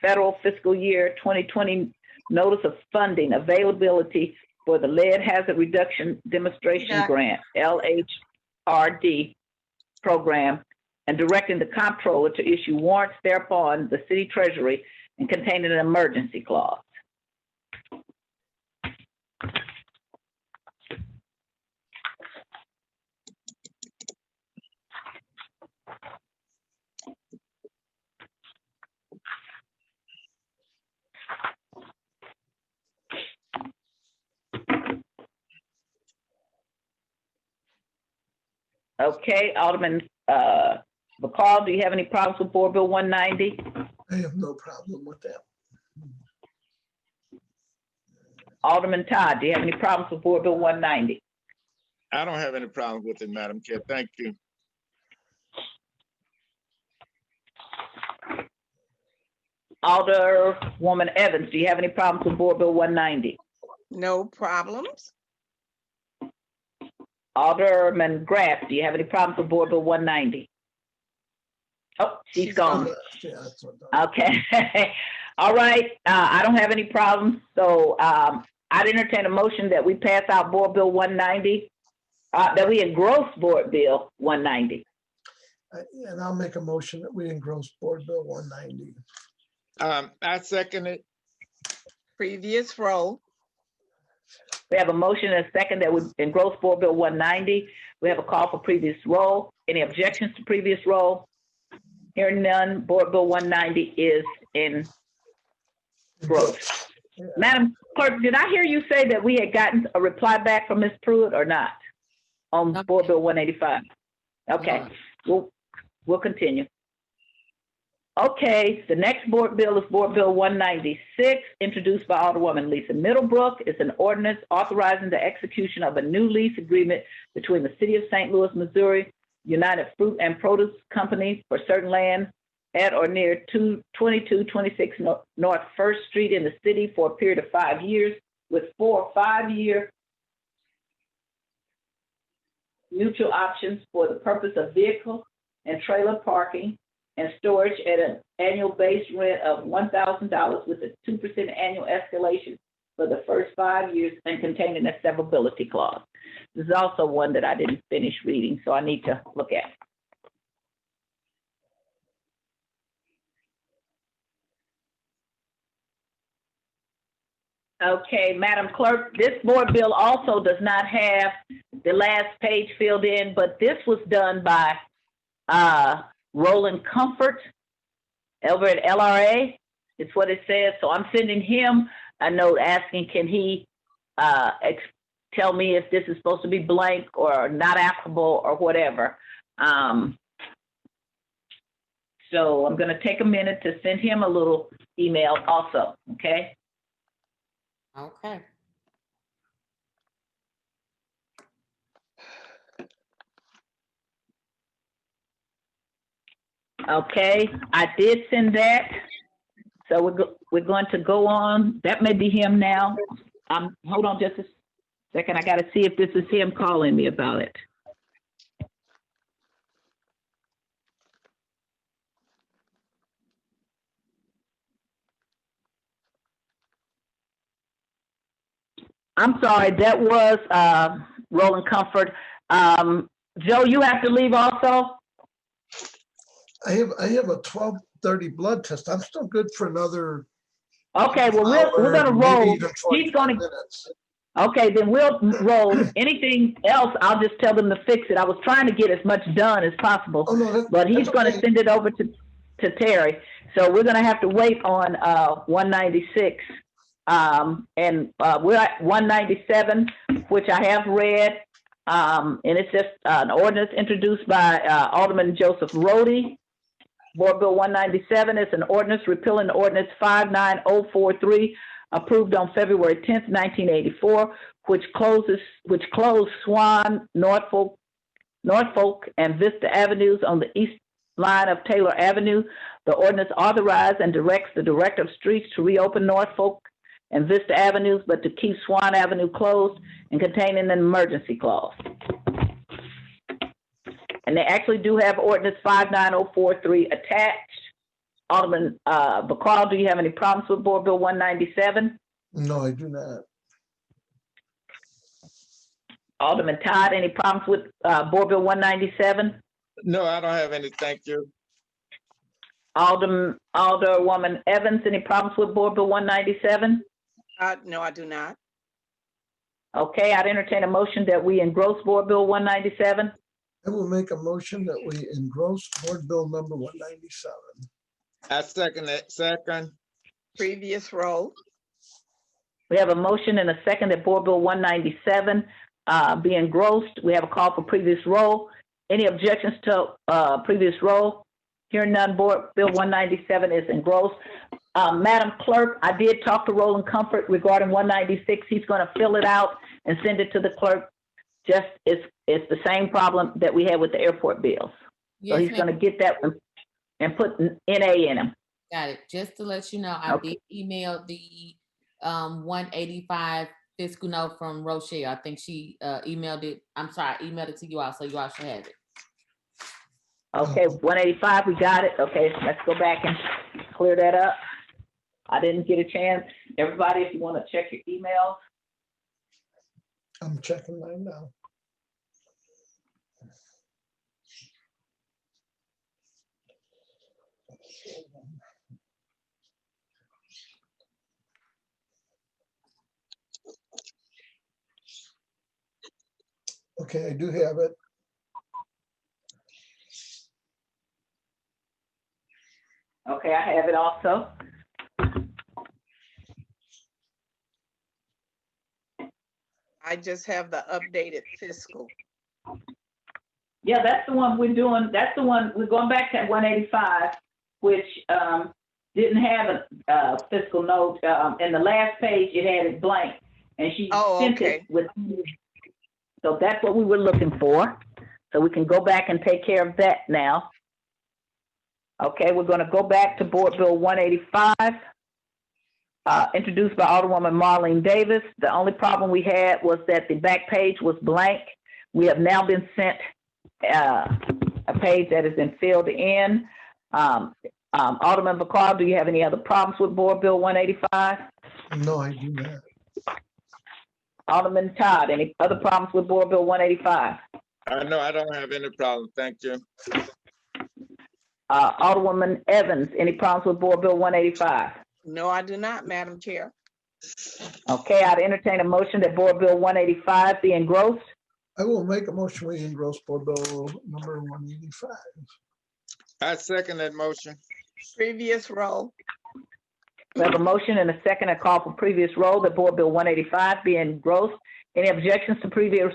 federal fiscal year 2020 Notice of Funding Availability for the Lead Hazard Reduction Demonstration Grant, LHRD program, and directing the comptroller to issue warrants thereupon the city treasury and containing an emergency clause. Okay, Alderman McCall, do you have any problems with Board Bill 190? I have no problem with that. Alderman Todd, do you have any problems with Board Bill 190? I don't have any problem with it, Madam Chair. Thank you. Alderwoman Evans, do you have any problems with Board Bill 190? No problems. Alderman Graff, do you have any problems with Board Bill 190? Oh, she's gone. Yeah, that's what I'm Okay. All right. I don't have any problems. So I'd entertain a motion that we pass out Board Bill 190, that we engross Board Bill 190. And I'll make a motion that we engross Board Bill 190. I second it. Previous roll. We have a motion and a second that would engross Board Bill 190. We have a call for previous roll. Any objections to previous roll? Hearing none, Board Bill 190 is engrossed. Yeah. Madam Clerk, did I hear you say that we had gotten a reply back from Ms. Pruitt or not on Board Bill 185? Okay, we'll continue. Okay, the next board bill is Board Bill 196, introduced by Alderwoman Lisa Middlebrook. It's an ordinance authorizing the execution of a new lease agreement between the City of St. Louis, Missouri, United Fruit and Produce Company for certain land at or near 2226 North 1st Street in the city for a period of 5 years, with 4 5-year mutual options for the purpose of vehicle and trailer parking and storage at an annual base rent of $1,000 with a 2% annual escalation for the first 5 years and containing a severability clause. This is also one that I didn't finish reading, so I need to look at. Okay, Madam Clerk, this board bill also does not have the last page filled in, but this was done by Roland Comfort over at LRA. It's what it says. So I'm sending him a note asking, can he tell me if this is supposed to be blank or not applicable or whatever. So I'm going to take a minute to send him a little email also, okay? Okay. Okay, I did send that. So we're going to go on. That may be him now. Hold on just a second. I got to see if this is him calling me about it. I'm sorry, that was Roland Comfort. Joe, you have to leave also? I have a 12:30 blood test. I'm still good for another. Okay, well, we're going to roll. He's going to. Okay, then we'll roll. Anything else, I'll just tell them to fix it. I was trying to get as much done as possible, but he's going to send it over to Terry. So we're going to have to wait on 196. And we're at 197, which I have read. And it's just an ordinance introduced by Alderman Joseph Rhodey. Board Bill 197 is an ordinance repealing Ordinance 59043, approved on February 10th, 1984, which closed Swan, Norfolk, and Vista Avenues on the east line of Taylor Avenue. The ordinance authorized and directs the Director of Streets to reopen Norfolk and Vista Avenues, but to keep Swan Avenue closed and containing an emergency clause. And they actually do have Ordinance 59043 attached. Alderman Bacall, do you have any problems with Board Bill 197? No, I do not. Alderman Todd, any problems with Board Bill 197? No, I don't have any, thank you. Alderwoman Evans, any problems with Board Bill 197? No, I do not. Okay, I'd entertain a motion that we engross Board Bill 197. I will make a motion that we engross Board Bill number 197. I second it. Second. Previous roll. We have a motion and a second that Board Bill 197 be engrossed. We have a call for previous roll. Any objections to previous roll? Hearing none, Board Bill 197 is engrossed. Madam Clerk, I did talk to Roland Comfort regarding 196. He's going to fill it out and send it to the clerk. Just it's the same problem that we had with the airport bills. Yes, so he's going to get that and put NA in them. Got it. Just to let you know, I did email the 185 fiscal note from Rochelle. I think she emailed it. I'm sorry, I emailed it to you all, so you all should have it. Okay, 185, we got it. Okay, let's go back and clear that up. I didn't get a chance. Everybody, if you want to check your emails. I'm checking mine now. Okay, I do have it. Okay, I have it also. I just have the updated fiscal. Yeah, that's the one we're doing. That's the one we're going back to 185, which didn't have a fiscal note. In the last page, it had it blank, and she sent it with. So that's what we were looking for. So we can go back and take care of that now. Okay, we're going to go back to Board Bill 185, introduced by Alderwoman Marlene Davis. The only problem we had was that the back page was blank. We have now been sent a page that has been filled in. Alderman Vaccaro, do you have any other problems with Board Bill 185? No, I do not. Alderman Todd, any other problems with Board Bill 185? No, I don't have any problem. Thank you. Alderwoman Evans, any problems with Board Bill 185? No, I do not, Madam Chair. Okay, I'd entertain a motion that Board Bill 185 be engrossed. I will make a motion we engross Board Bill number 185. I second that motion. Previous roll. We have a motion and a second. I call for previous roll that Board Bill 185 be engrossed. Any objections to previous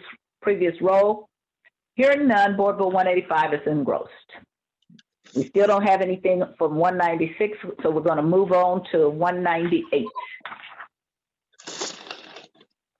roll? Hearing none, Board Bill 185 is engrossed. We still don't have anything from 196, so we're going to move on to 198.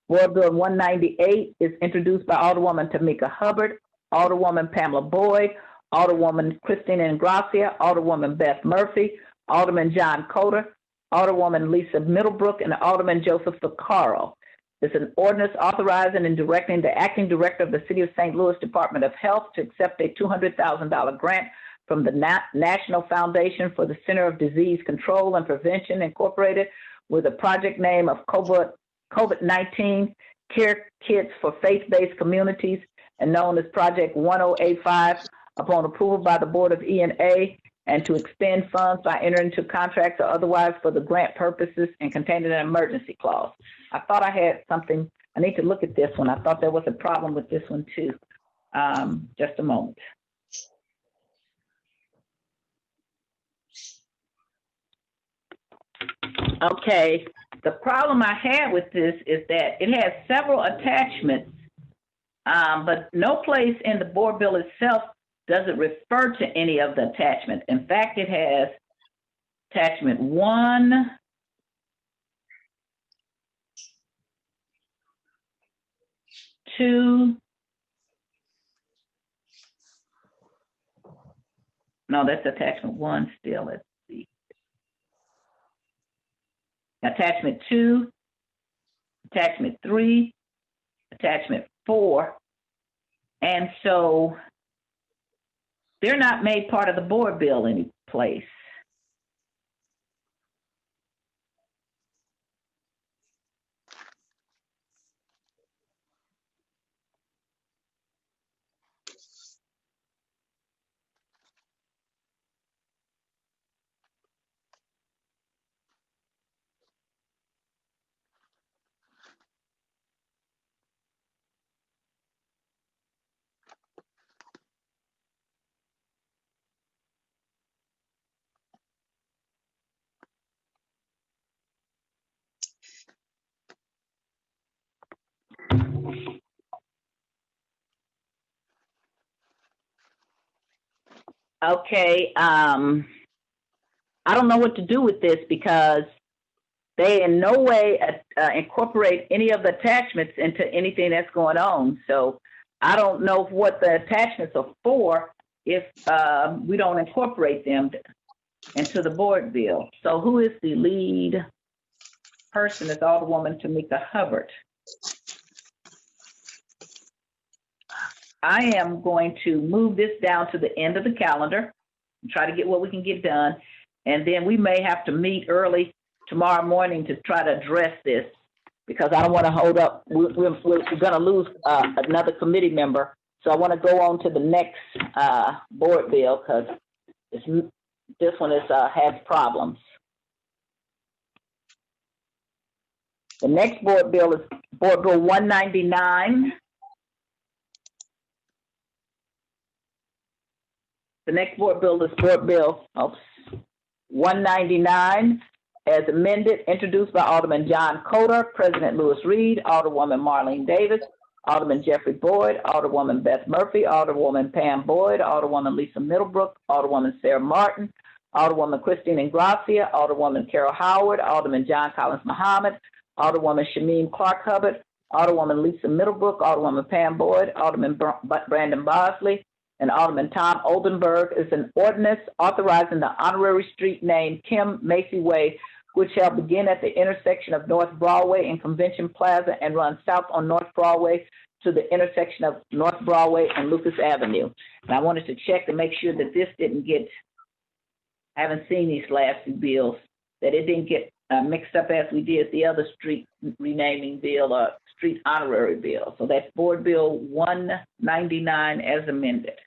Board Bill 198 is introduced by Alderwoman Tamika Hubbard, Alderwoman Pamela Boyd, Alderwoman Christine Ingrassia, Alderwoman Beth Murphy, Alderman John Coder, Alderwoman Lisa Middlebrook, and Alderman Joseph Vaccaro. It's an ordinance authorizing and directing the acting director of the City of St. Louis Department of Health to accept a $200,000 grant from the National Foundation for the Center of Disease Control and Prevention, Incorporated, with a project name of COVID-19 Care Kits for Faith-Based Communities, and known as Project 1085, upon approval by the Board of E&A, and to expend funds by entering into contracts or otherwise for the grant purposes and containing an emergency clause. I thought I had something. I need to look at this one. I thought there was a problem with this one too. Just a moment. Okay, the problem I have with this is that it has several attachments, but no place in the board bill itself does it refer to any of the attachments. In fact, it has attachment 1, 2. No, that's attachment 1 still. Let's see. Attachment 2, attachment 3, attachment 4. And so they're not made part of the board bill any place. Okay, I don't know what to do with this because they in no way incorporate any of the attachments into anything that's going on. So I don't know what the attachments are for if we don't incorporate them into the board bill. So who is the lead person? Is Alderwoman Tamika Hubbard. I am going to move this down to the end of the calendar and try to get what we can get done. And then we may have to meet early tomorrow morning to try to address this because I don't want to hold up. We're going to lose another committee member. So I want to go on to the next board bill because this one has problems. The next board bill is Board Bill 199. The next board bill is Board Bill 199 as amended, introduced by Alderman John Coder, President Lewis Reed, Alderwoman Marlene Davis, Alderman Jeffrey Boyd, Alderwoman Beth Murphy, Alderwoman Pam Boyd, Alderwoman Lisa Middlebrook, Alderwoman Sarah Martin, Alderwoman Christine Ingrassia, Alderwoman Carol Howard, Alderman John Collins Muhammad, Alderwoman Shameen Clark Hubbard, Alderwoman Lisa Middlebrook, Alderwoman Pam Boyd, Alderman Brandon Bosley, and Alderman Tom Oldenburg. Is an ordinance authorizing the honorary street name Kim Macy Way, which shall begin at the intersection of North Broadway and Convention Plaza and run south on North Broadway to the intersection of North Broadway and Lucas Avenue. And I wanted to check to make sure that this didn't get I haven't seen these last few bills, that it didn't get mixed up as we did the other street renaming bill or street honorary bill. So that's Board Bill 199 as amended.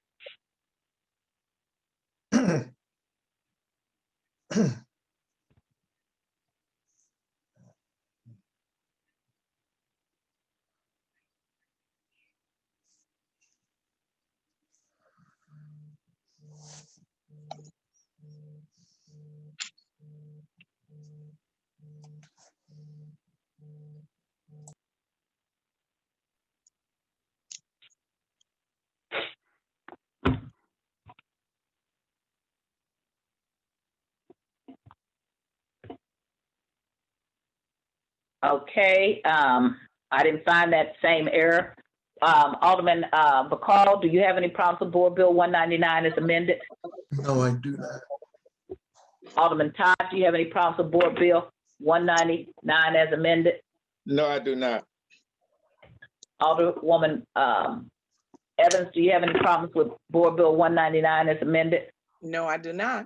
Okay, I didn't find that same error. Alderman Bacall, do you have any problems with Board Bill 199 as amended? No, I do not. Alderman Todd, do you have any problems with Board Bill 199 as amended? No, I do not. Alderwoman Evans, do you have any problems with Board Bill 199 as amended? No, I do not.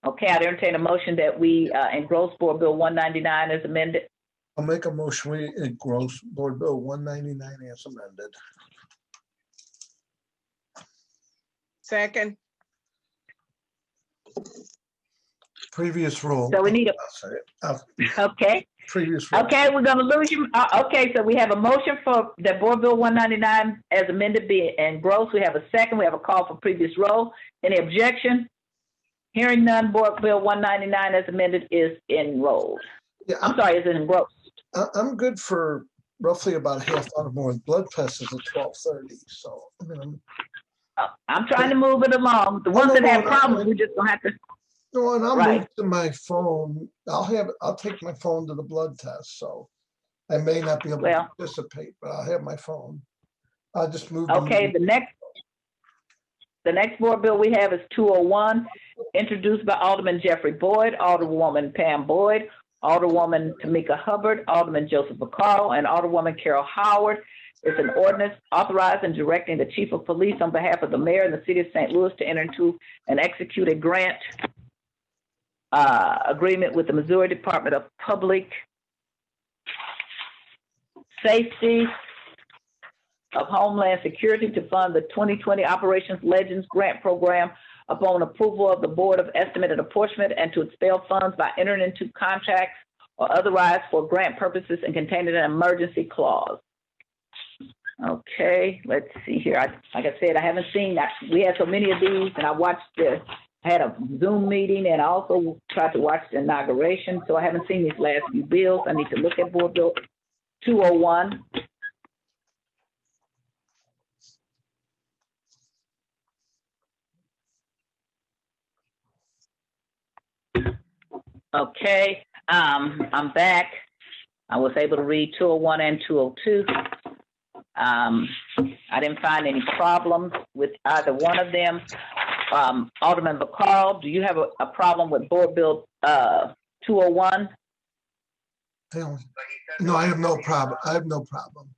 Okay, I'd entertain a motion that we engross Board Bill 199 as amended. I'll make a motion, we engross Board Bill 199 as amended. Second. Previous rule. So we need a, I'll say it. okay. Previous rule. Okay, we're gonna lose you. Okay, so we have a motion for that Board Bill 199 as amended be engrossed. We have a second. We have a call for previous roll. Any objection? Hearing none, Board Bill 199 as amended is enrolled. Yeah, I'm sorry, is engrossed. I'm good for roughly about a half hour more. Blood test is at 12:30, so I mean, I'm trying to move it along. The ones that have problems, we're just gonna have to. no, and I'll Right. move to my phone. I'll take my phone to the blood test, so I may not be able to participate, but I'll have my phone. I'll just move. Okay, the next board bill we have is 201, introduced by Alderman Jeffrey Boyd, Alderwoman Pam Boyd, Alderwoman Tamika Hubbard, Alderman Joseph Vaccaro, and Alderwoman Carol Howard. It's an ordinance authorizing and directing the chief of police on behalf of the mayor and the city of St. Louis to enter into and execute a grant agreement with the Missouri Department of Public Safety of Homeland Security to fund the 2020 Operations Legends Grant Program upon approval of the Board of Estimate and Apportionment, and to expel funds by entering into contracts or otherwise for grant purposes and containing an emergency clause. Okay, let's see here. Like I said, I haven't seen that. We had so many of these, and I had a Zoom meeting, and I also tried to watch the inauguration, so I haven't seen these last few bills. I need to look at Board Bill 201. Okay, I'm back. I was able to read 201 and 202. I didn't find any problems with either one of them. Alderman Vaccaro, do you have a problem with Board Bill 201? No, I have no problem. I have no problem.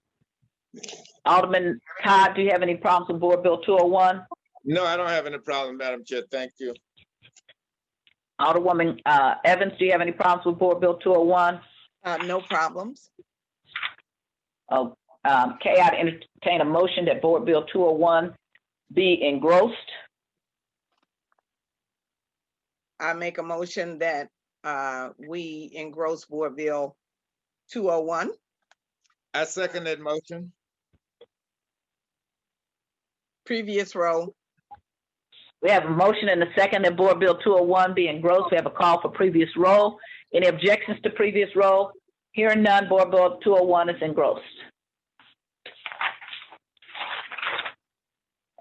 Alderman Todd, do you have any problems with Board Bill 201? No, I don't have any problem, Madam Chair. Thank you. Alderwoman Evans, do you have any problems with Board Bill 201? No problems. Okay, I'd entertain a motion that Board Bill 201 be engrossed. I make a motion that we engross Board Bill 201. I second that motion. Previous row. We have a motion and a second that Board Bill 201 be engrossed. We have a call for previous roll. Any objections to previous roll? Hearing none, Board Bill 201 is engrossed.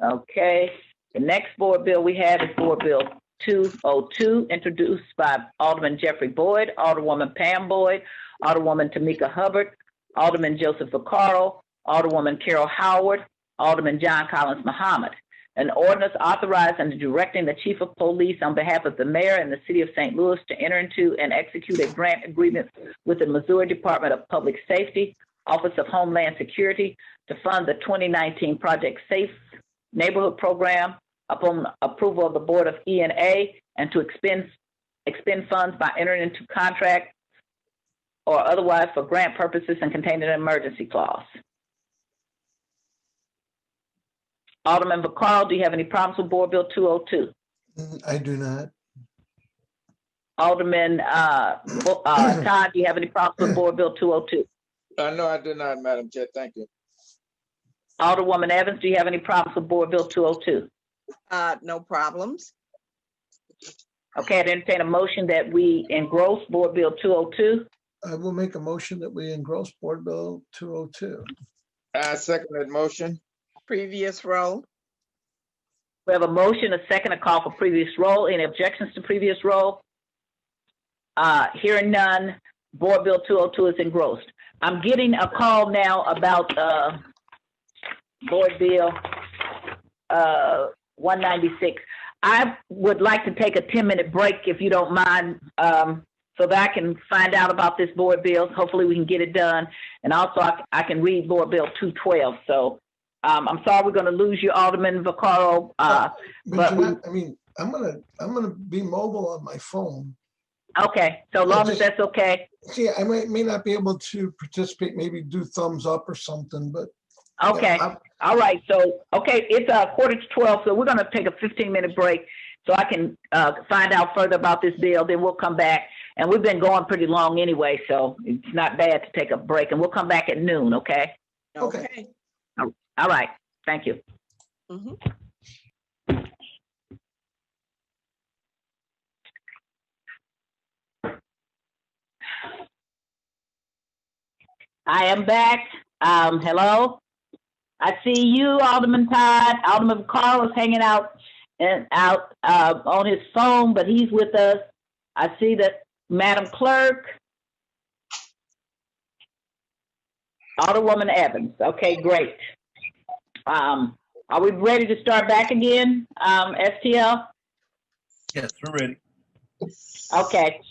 Okay, the next board bill we have is Board Bill 202, introduced by Alderman Jeffrey Boyd, Alderwoman Pam Boyd, Alderwoman Tamika Hubbard, Alderman Joseph Vaccaro, Alderwoman Carol Howard, Alderman John Collins Muhammad. An ordinance authorizing and directing the chief of police on behalf of the mayor and the city of St. Louis to enter into and execute a grant agreement with the Missouri Department of Public Safety, Office of Homeland Security, to fund the 2019 Project Safe Neighborhood Program, upon approval of the Board of E&A and to expend funds by entering into contract or otherwise for grant purposes and containing an emergency clause. Alderman Vaccaro, do you have any problems with Board Bill 202? I do not. Alderman Todd, do you have any problems with Board Bill 202? No, I do not, Madam Chair. Thank you. Alderwoman Evans, do you have any problems with Board Bill 202? No problems. Okay, I'd entertain a motion that we engross Board Bill 202. I will make a motion that we engross Board Bill 202. I second that motion. Previous roll. We have a motion, a second, a call for previous roll. Any objections to previous roll? Hearing none, Board Bill 202 is engrossed. I'm getting a call now about Board Bill 196. I would like to take a 10-minute break if you don't mind, so that I can find out about this board bill. Hopefully we can get it done. And also I can read Board Bill 212. So I'm sorry we're going to lose you, Alderman Vaccaro. But I mean, I'm gonna be mobile on my phone. Okay, so long as that's okay. See, I may not be able to participate, maybe do thumbs up or something, but. Okay, yeah, all right. So, okay, it's 11:45, so we're going to take a 15-minute break so I can find out further about this bill. Then we'll come back. And we've been going pretty long anyway, so it's not bad to take a break. And we'll come back at noon, okay? Okay. All right, thank you. Mhm. I am back. Hello. I see you, Alderman Todd. Alderman Vaccaro is hanging out on his phone, but he's with us. I see that Madam Clerk. Alderwoman Evans. Okay, great. Are we ready to start back again, STL? Yes, we're ready. Okay.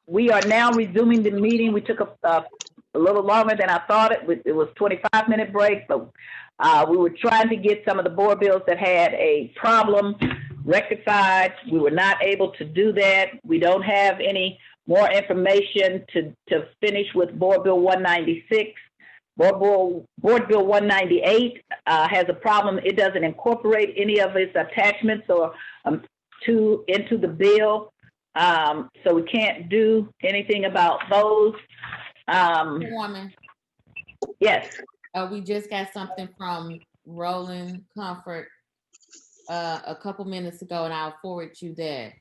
We are now resuming the meeting. We took a little longer than I thought it was 25-minute break, but we were trying to get some of the board bills that had a problem rectified. We were not able to do that. We don't have any more information to finish with Board Bill 196. Board Bill 198 has a problem. It doesn't incorporate any of its attachments or into the bill, so we can't do anything about those. Woman. Yes. We just got something from Roland Comfort a couple minutes ago, and I'll forward you that.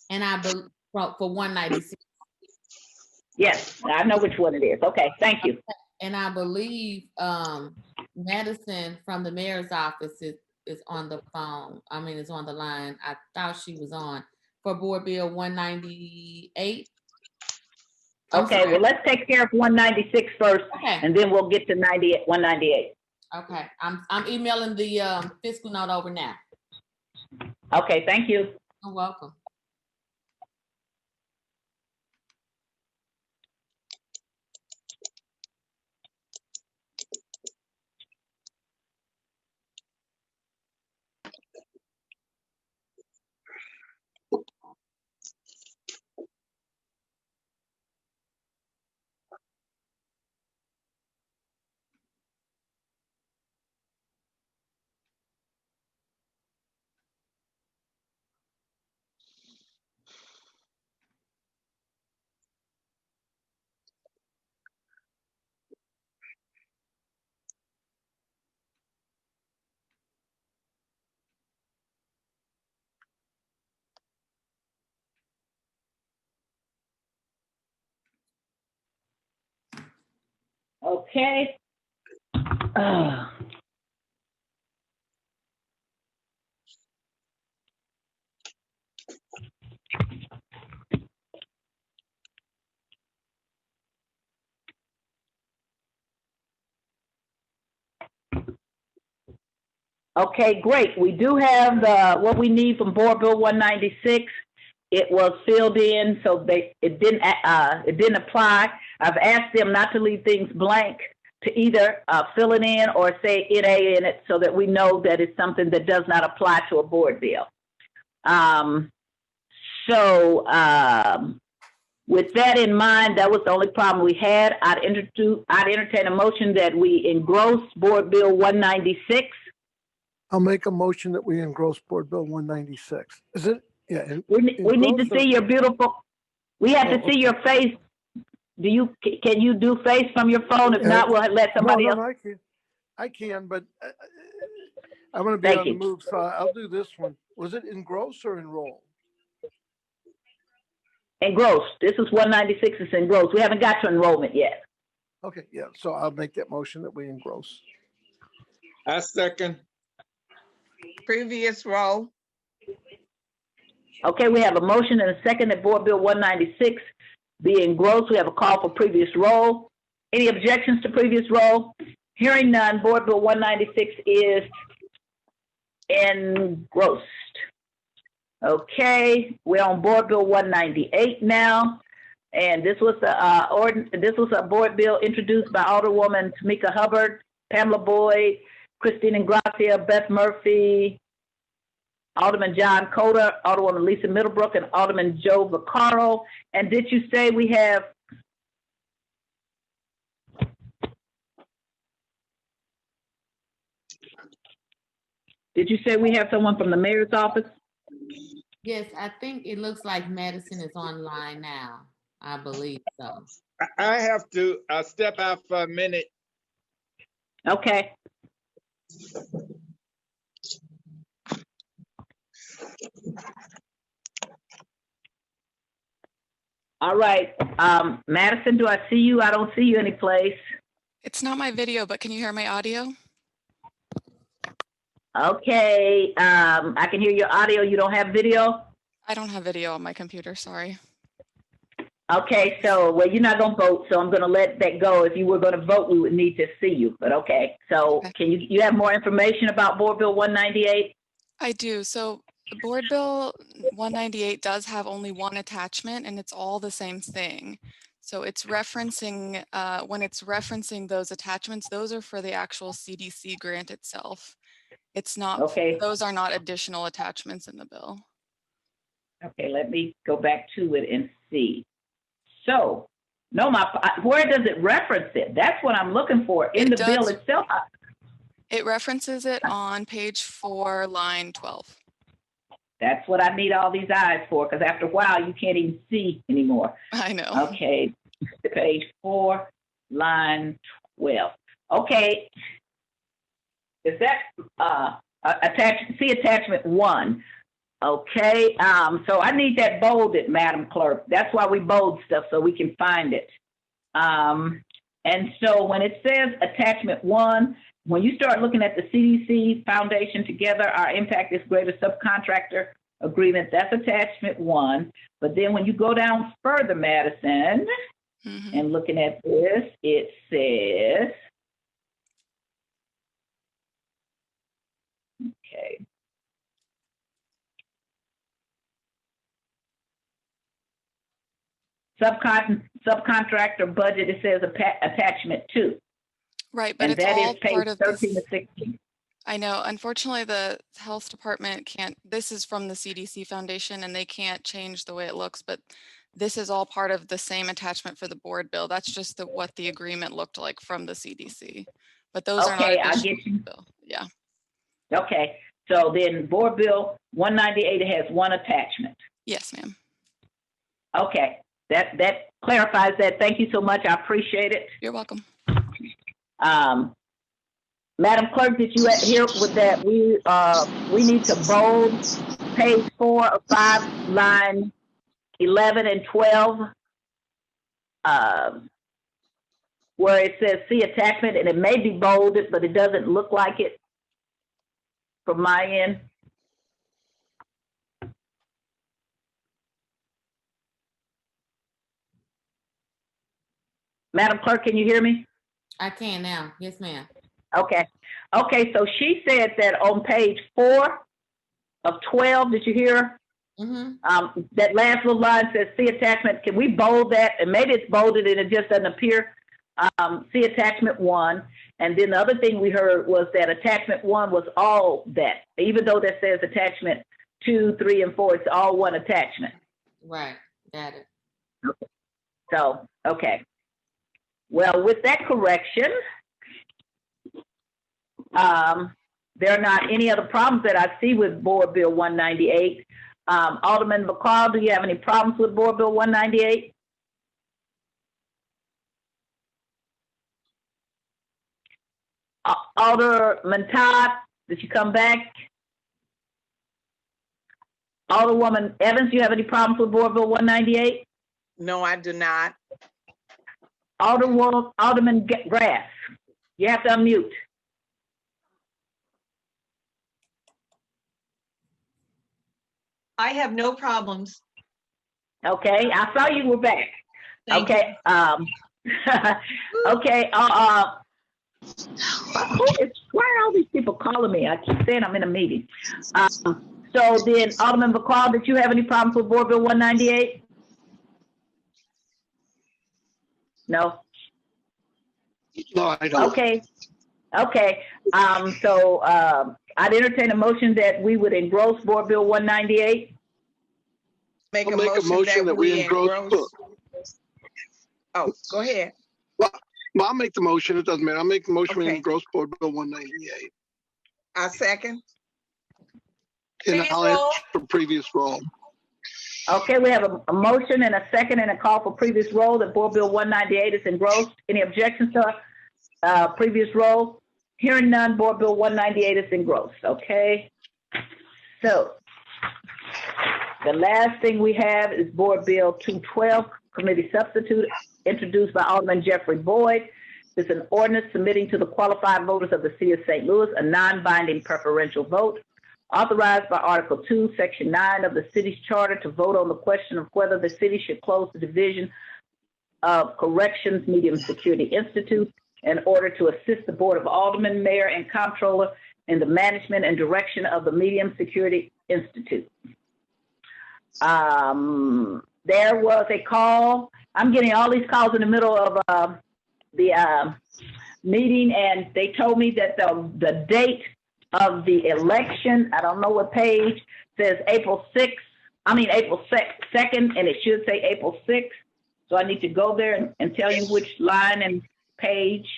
And for 196. Yes, I know which one it is. Okay, thank you. And I believe Madison from the mayor's office is on the phone. I mean, is on the line. I thought she was on for Board Bill 198. Okay, well, let's take care of 196 first, okay, and then we'll get to 198. Okay, I'm emailing the fiscal note over now. Okay, thank you. You're welcome. Okay. Okay, great. We do have what we need from Board Bill 196. It was filled in, so it didn't apply. I've asked them not to leave things blank to either fill it in or say NA in it so that we know that it's something that does not apply to a board bill. With that in mind, that was the only problem we had. I'd entertain a motion that we engross Board Bill 196. I'll make a motion that we engross Board Bill 196. Is it? Yeah. We need to see your beautiful, we have to see your face. Can you do face from your phone? If not, we'll let somebody else. I can, but I want to be on the move, so I'll do this one. Was it engross or enroll? Engross. This is 196 is engross. We haven't got to enrollment yet. Okay, yeah, so I'll make that motion that we engross. I second. Previous roll. Okay, we have a motion and a second that Board Bill 196 be engrossed. We have a call for previous roll. Any objections to previous roll? Hearing none, Board Bill 196 is engrossed. Okay, we're on Board Bill 198 now, and this was a board bill introduced by Alderwoman Tamika Hubbard, Pamela Boyd, Christine Ingrassia, Beth Murphy, Alderman John Coder, Alderwoman Lisa Middlebrook, and Alderman Joe Vaccaro. And did you say we have? Did you say we have someone from the mayor's office? Yes, I think it looks like Madison is online now. I believe so. I have to step out for a minute. Okay. All right. Madison, do I see you? I don't see you anyplace. It's not my video, but can you hear my audio? Okay. I can hear your audio. You don't have video? I don't have video on my computer, sorry. Okay, so, well, you're not going to vote, so I'm going to let that go. If you were going to vote, we would need to see you, but okay. So Okay. can you have more information about Board Bill 198? I do. So Board Bill 198 does have only one attachment and it's all the same thing. So it's referencing, when it's referencing those attachments, those are for the actual CDC grant itself. It's not, Okay. those are not additional attachments in the bill. Okay, let me go back to it and see. So, no, where does it reference it? That's what I'm looking for in the bill itself. It references it on page 4, line 12. That's what I need all these eyes for, because after a while, you can't even see anymore. I know. Okay, page 4, line 12. Okay. Is that attachment 1? Okay, so I need that bolded, Madam Clerk. That's why we bold stuff, so we can find it. And so when it says attachment 1, when you start looking at the CDC Foundation Together, Our Impact is Greater Subcontractor Agreement, that's attachment 1. But then when you go down further, Madison, and looking at this, it says, okay. Subcontractor budget, it says attachment 2. Right, but and it's that all is page part of 13 this. to 16. I know, unfortunately, the health department can't, this is from the CDC Foundation and they can't change the way it looks, but this is all part of the same attachment for the board bill. That's just what the agreement looked like from the CDC. But those are not Okay, I additional get to you. the bill. Yeah. Okay, so then Board Bill 198 has one attachment. Yes, ma'am. Okay, that clarifies that. Thank you so much. I appreciate it. You're welcome. Madam Clerk, did you hear with that? We need to bold page 4 of 5, line 11 and 12, where it says see attachment, and it may be bolded, but it doesn't look like it from my end. Madam Clerk, can you hear me? I can now. Yes, ma'am. Okay. Okay, so she said that on page 4 of 12, did you hear? That last little line says see attachment. Can we bold that? And maybe it's bolded and it just doesn't appear. see attachment 1. And then the other thing we heard was that attachment 1 was all that, even though that says attachment 2, 3, and 4, it's all one attachment. Right, got it. Okay. So, okay. Well, with that correction, there are not any other problems that I see with Board Bill 198. Alderman McCall, do you have any problems with Board Bill 198? Alderman Todd, did you come back? Alderwoman Evans, do you have any problems with Board Bill 198? No, I do not. Alderman Grass, you have to unmute. I have no problems. Okay, I saw you were back. Thank Okay, okay, why are all these people calling me? I keep saying I'm in a meeting. So then, Alderman McCall, did you have any problems with Board Bill 198? No? No, I don't. Okay, okay. So I'd entertain a motion that we would engross Board Bill 198. Make I'll make a motion that we engross. Oh, go ahead. Well, I'll make the motion. It doesn't matter. I'll make the motion we Okay. engross Board Bill 198. I second. And Previous I'll roll. ask for previous roll. Okay, we have a motion and a second and a call for previous roll that Board Bill 198 is engrossed. Any objections to previous roll? Hearing none, Board Bill 198 is engrossed, okay? So the last thing we have is Board Bill 212, Committee Substitute, introduced by Alderman Jeffrey Boyd. It's an ordinance submitting to the qualified voters of the City of St. Louis a non-binding preferential vote, authorized by Article 2, Section 9 of the city's charter to vote on the question of whether the city should close the Division of Corrections Medium Security Institute in order to assist the Board of Aldermen, Mayor, and Comptroller in the management and direction of the Medium Security Institute. There was a call. I'm getting all these calls in the middle of the meeting, and they told me that the date of the election, I don't know what page, says April 2nd, and it should say April 6th. So I need to go there and tell you which line and page.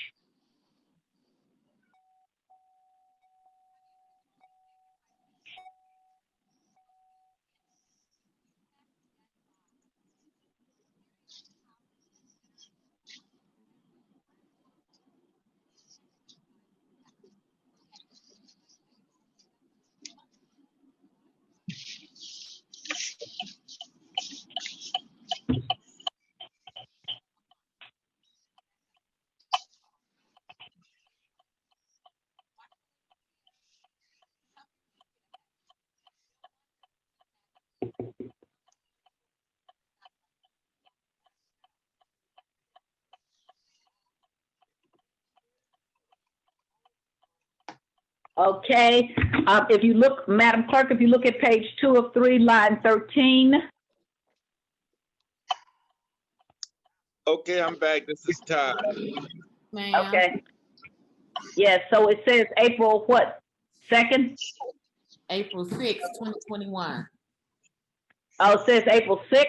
Okay, if you look, Madam Clerk, if you look at page 2 of 3, line 13. Okay, I'm back. This is Todd. Ma'am. Okay. Yeah, so it says April what, 2nd? April 6, 2021. Oh, it says April 6th?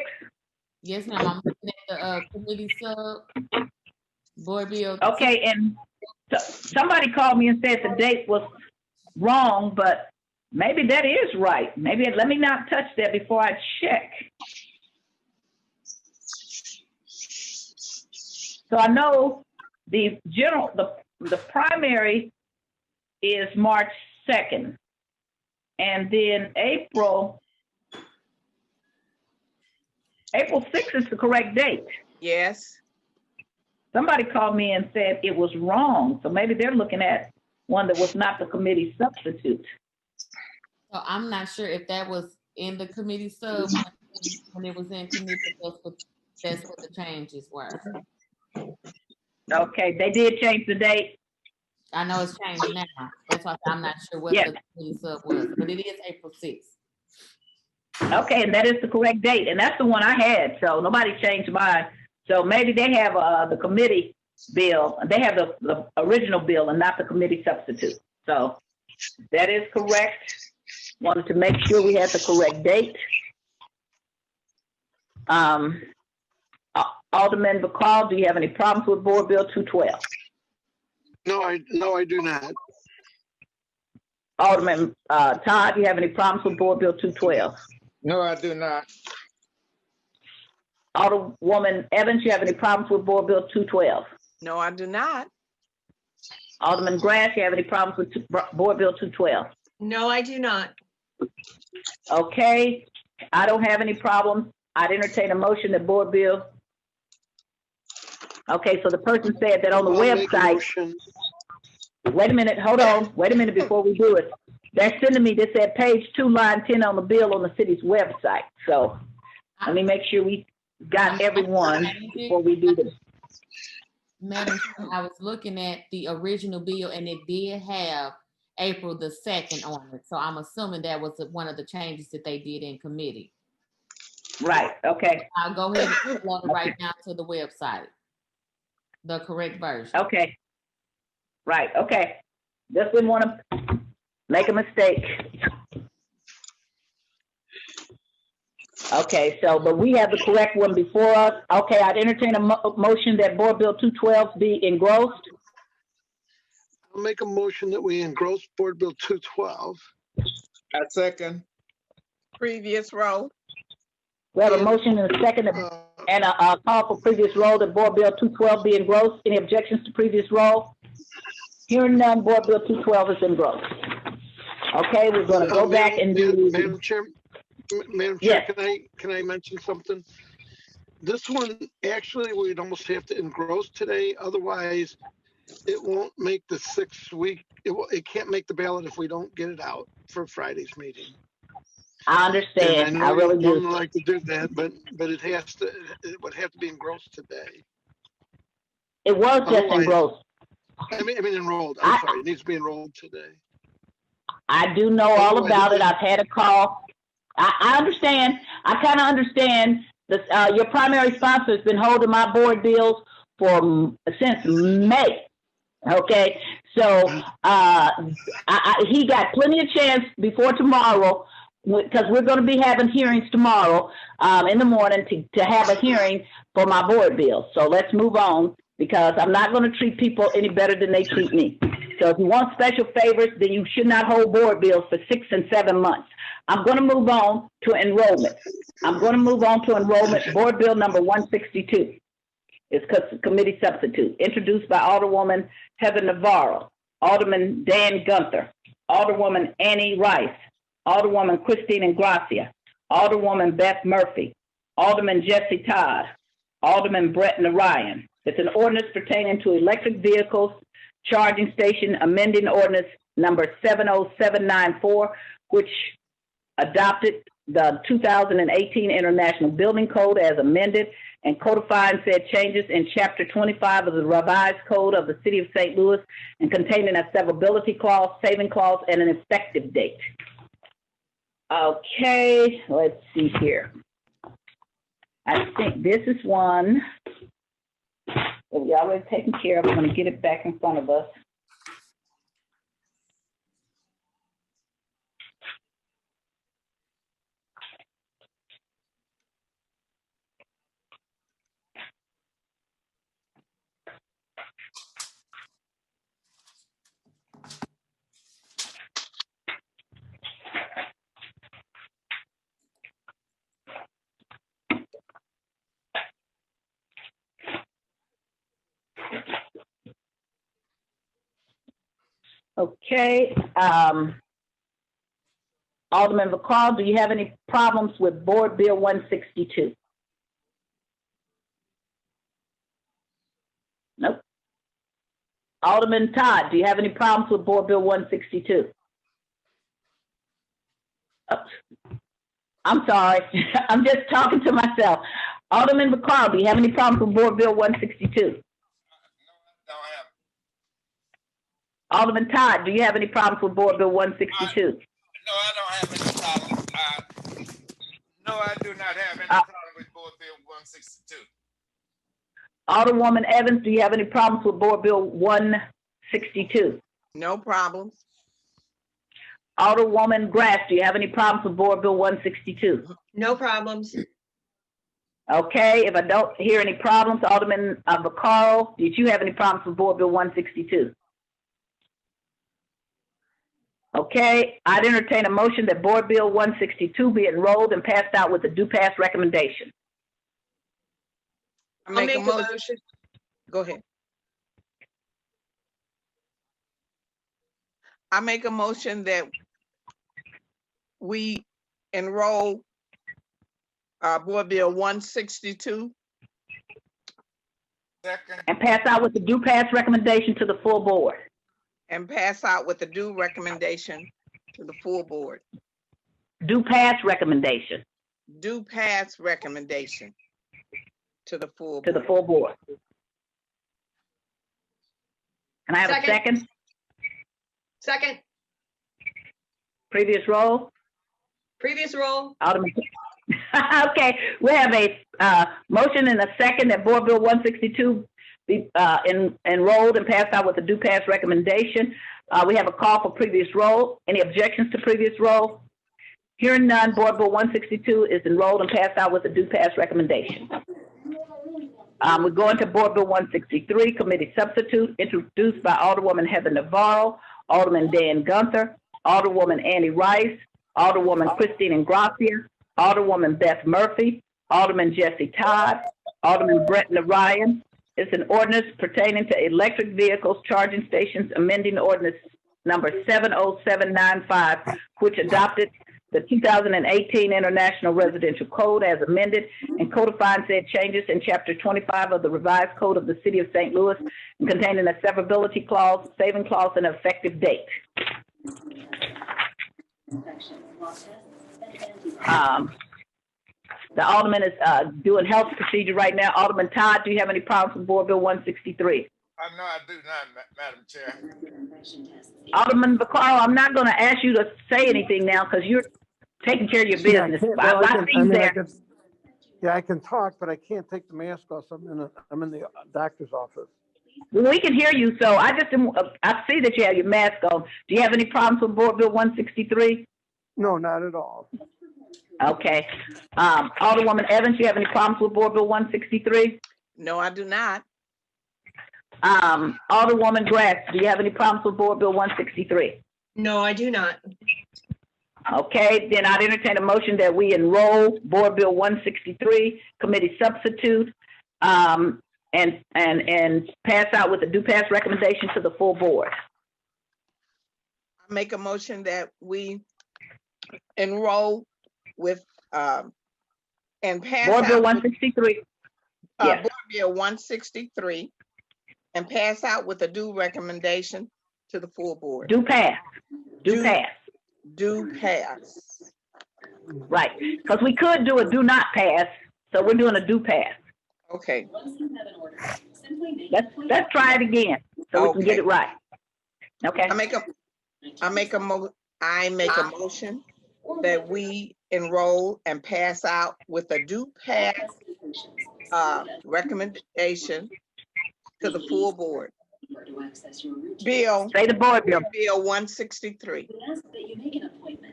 Yes, ma'am. I'm looking at the committee sub board bill. Okay, and somebody called me and said the date was wrong, but maybe that is right. Maybe, let me not touch that before I check. So I know the primary is March 2nd, and then April 6th is the correct date. Yes. Somebody called me and said it was wrong, so maybe they're looking at one that was not the committee substitute. So I'm not sure if that was in the committee sub when it was in committee, that's what the changes were. Okay, they did change the date. I know it's changed now. That's why I'm not sure what the committee sub was, but it is April 6th. Okay, and that is the correct date, and that's the one I had, so nobody changed mine. So maybe they have the committee bill. They have the original bill and not the committee substitute. So that is correct. Wanted to make sure we had the correct date. Alderman Bacall, do you have any problems with Board Bill 212? No, I do not. Alderman Todd, do you have any problems with Board Bill 212? No, I do not. Alderwoman Evans, you have any problems with Board Bill 212? No, I do not. Alderman Grass, you have any problems with Board Bill 212? No, I do not. Okay, I don't have any problems. I'd entertain a motion that Board Bill. Okay, so the person said that on the I'll make a website. motion. Wait a minute, hold on. Wait a minute before we do it. They're sending me this at page 2, line 10 on the bill on the city's website. So let me make sure we got everyone before we do this. Madam Chair, I was looking at the original bill and it did have April the 2nd on it. So I'm assuming that was one of the changes that they did in committee. Right, okay, I'll go ahead and upload it right now to the website. The correct version. okay. Right, okay. Just didn't want to make a mistake. Okay, so, but we have the correct one before us. Okay, I'd entertain a motion that Board Bill 212 be engrossed. I'll make a motion that we engross Board Bill 212. I second. Previous row. We have a motion and a second and a call for previous roll that Board Bill 212 be engrossed. Any objections to previous roll? Hearing none, Board Bill 212 is engrossed. Okay, we're going to go back and do. Madam Chair, Yes. can I mention something? This one, actually, we'd almost have to engross today. Otherwise, it won't make the 6 week. It can't make the ballot if we don't get it out for Friday's meeting. I understand. I really you do. like to do that, but it would have to be engrossed today. It was just Otherwise- engrossed. I mean enrolled. I'm sorry, it needs to be enrolled today. I do know all about it. I've had a call. I understand. I kind of understand. Your primary sponsor has been holding my board bills since May. Okay, so he got plenty of chance before tomorrow, because we're going to be having hearings tomorrow in the morning to have a hearing for my board bills. So let's move on, because I'm not going to treat people any better than they treat me. So if you want special favors, then you should not hold board bills for 6 and 7 months. I'm going to move on to enrollment. Board Bill number 162. It's committee substitute, introduced by Alderwoman Heather Navarro, Alderman Dan Guenther, Alderwoman Annie Rice, Alderwoman Christine Ingrassia, Alderwoman Beth Murphy, Alderman Jesse Todd, Alderman Bret Narayan. It's an ordinance pertaining to electric vehicles, charging station, amending ordinance number 70794, which adopted the 2018 International Building Code as amended and codifying said changes in Chapter 25 of the revised code of the City of St. Louis, and containing a severability clause, saving clause, and an effective date. Okay, let's see here. I think this is one that we already taken care of. I'm going to get it back in front of us. Okay, Alderman Bacall, do you have any problems with Board Bill 162? Nope. Alderman Todd, do you have any problems with Board Bill 162? Oops. I'm sorry, I'm just talking to myself. Alderman Bacall, do you have any problems with Board Bill 162? Alderman Todd, do you have any problems with Board Bill 162? No, I don't have any problem. No, I do not have any problem with Board Bill 162. Alderwoman Evans, do you have any problems with Board Bill 162? No problems. Alderwoman Grass, do you have any problems with Board Bill 162? No problems. Okay, if I don't hear any problems, Alderman Vaccaro, did you have any problems with Board Bill 162? Okay, I'd entertain a motion that Board Bill 162 be enrolled and passed out with a due pass recommendation. I make a motion. Go ahead. I make a motion that we enroll Board Bill 162. Second. And pass out with the due pass recommendation to the full board. And pass out with the due recommendation to the full board. Due pass recommendation Due pass recommendation to the full to board. the full board. Can I have a Second. second? Second, Previous roll? previous roll. Alderman. Okay, we have a motion and a second that Board Bill 162 be enrolled and passed out with a due pass recommendation. We have a call for previous roll. Any objections to previous roll? Hearing none, Board Bill 162 is enrolled and passed out with a due pass recommendation. We're going to Board Bill 163, Committee Substitute, introduced by Alderwoman Heather Navarro, Alderman Dan Guenther, Alderwoman Annie Rice, Alderwoman Christine Ingrassia, Alderwoman Beth Murphy, Alderman Jesse Todd, Alderman Bret Narayan. It's an ordinance pertaining to electric vehicles charging stations, amending ordinance number 70795, which adopted the 2018 International Residential Code as amended and codifying said changes in Chapter 25 of the Revised Code of the City of St. Louis, and containing a severability clause, saving clause, and effective date. The Alderman is doing health procedure right now. Alderman Todd, do you have any problems with Board Bill 163? No, I do not, Madam Chair. Alderman Vaccaro, I'm not going to ask you to say anything now because you're taking care of your business. I can talk, but I can't take the mask off. I'm in the doctor's office. Well, we can hear you, so I see that you have your mask on. Do you have any problems with Board Bill 163? No, not at all. Okay. Alderwoman Evans, do you have any problems with Board Bill 163? No, I do not. Alderwoman Grass, do you have any problems with Board Bill 163? No, I do not. Okay, then I'd entertain a motion that we enroll Board Bill 163, Committee Substitute, and pass out with a due pass recommendation to the full board. I make a motion that we enroll with and pass Board out Bill 163. Yes. Board Bill 163 and pass out with a due recommendation to the full board. Due pass. Due pass. Due pass. Right, because we could do a do not pass, so we're doing a due pass. Okay. Let's try it again so we can get it right. Okay. I make a motion that we enroll and pass out with a due pass recommendation to the full board. Bill. Say the board bill. Bill 163.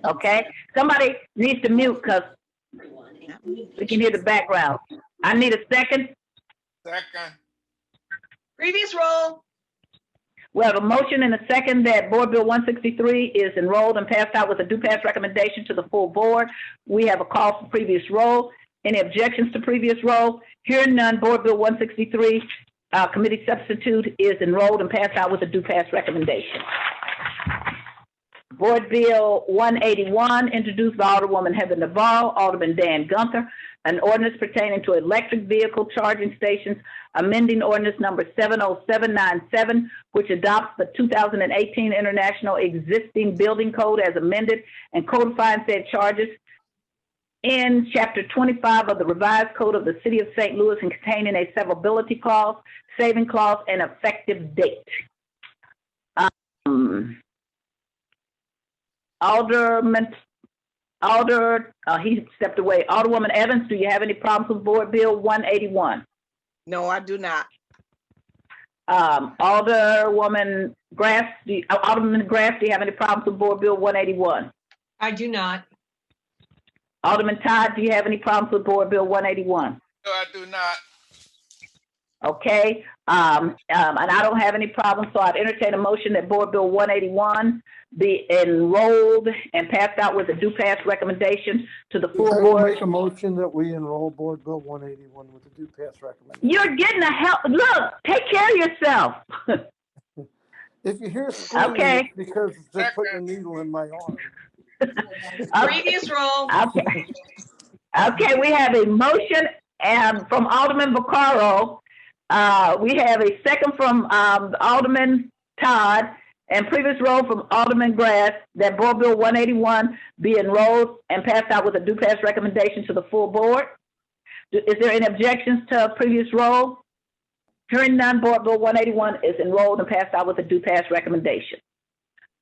Okay. Somebody needs to mute because we can hear the background. I need a second. Second. Previous roll. We have a motion and a second that Board Bill 163 is enrolled and passed out with a due pass recommendation to the full board. We have a call for previous roll. Any objections to previous roll? Hearing none, Board Bill 163, Committee Substitute is enrolled and passed out with a due pass recommendation. Board Bill 181, introduced by Alderwoman Heather Navarro, Alderman Dan Guenther, an ordinance pertaining to electric vehicle charging stations, amending ordinance number 70797, which adopts the 2018 International Existing Building Code as amended and codifying said charges in Chapter 25 of the Revised Code of the City of St. Louis and containing a severability clause, saving clause, and effective date. He stepped away. Alderwoman Evans, do you have any problems with Board Bill 181? No, I do not. Alderwoman Grass, Alderman Grass, do you have any problems with Board Bill 181? I do not. Alderman Todd, do you have any problems with Board Bill 181? No, I do not. Okay, and I don't have any problems, so I'd entertain a motion that Board Bill 181 be enrolled and passed out with a due pass recommendation to the full I will board. make a motion that we enroll Board Bill 181 with a due pass recommendation. You're getting a help. Look, take care of yourself. If you hear screaming, Okay. it's because they're putting a needle in my arm. Previous roll. Okay. Okay, we have a motion from Alderman Vaccaro. We have a second from Alderman Todd and previous roll from Alderman Grass that Board Bill 181 be enrolled and passed out with a due pass recommendation to the full board. Is there any objections to previous roll? Hearing none, Board Bill 181 is enrolled and passed out with a due pass recommendation.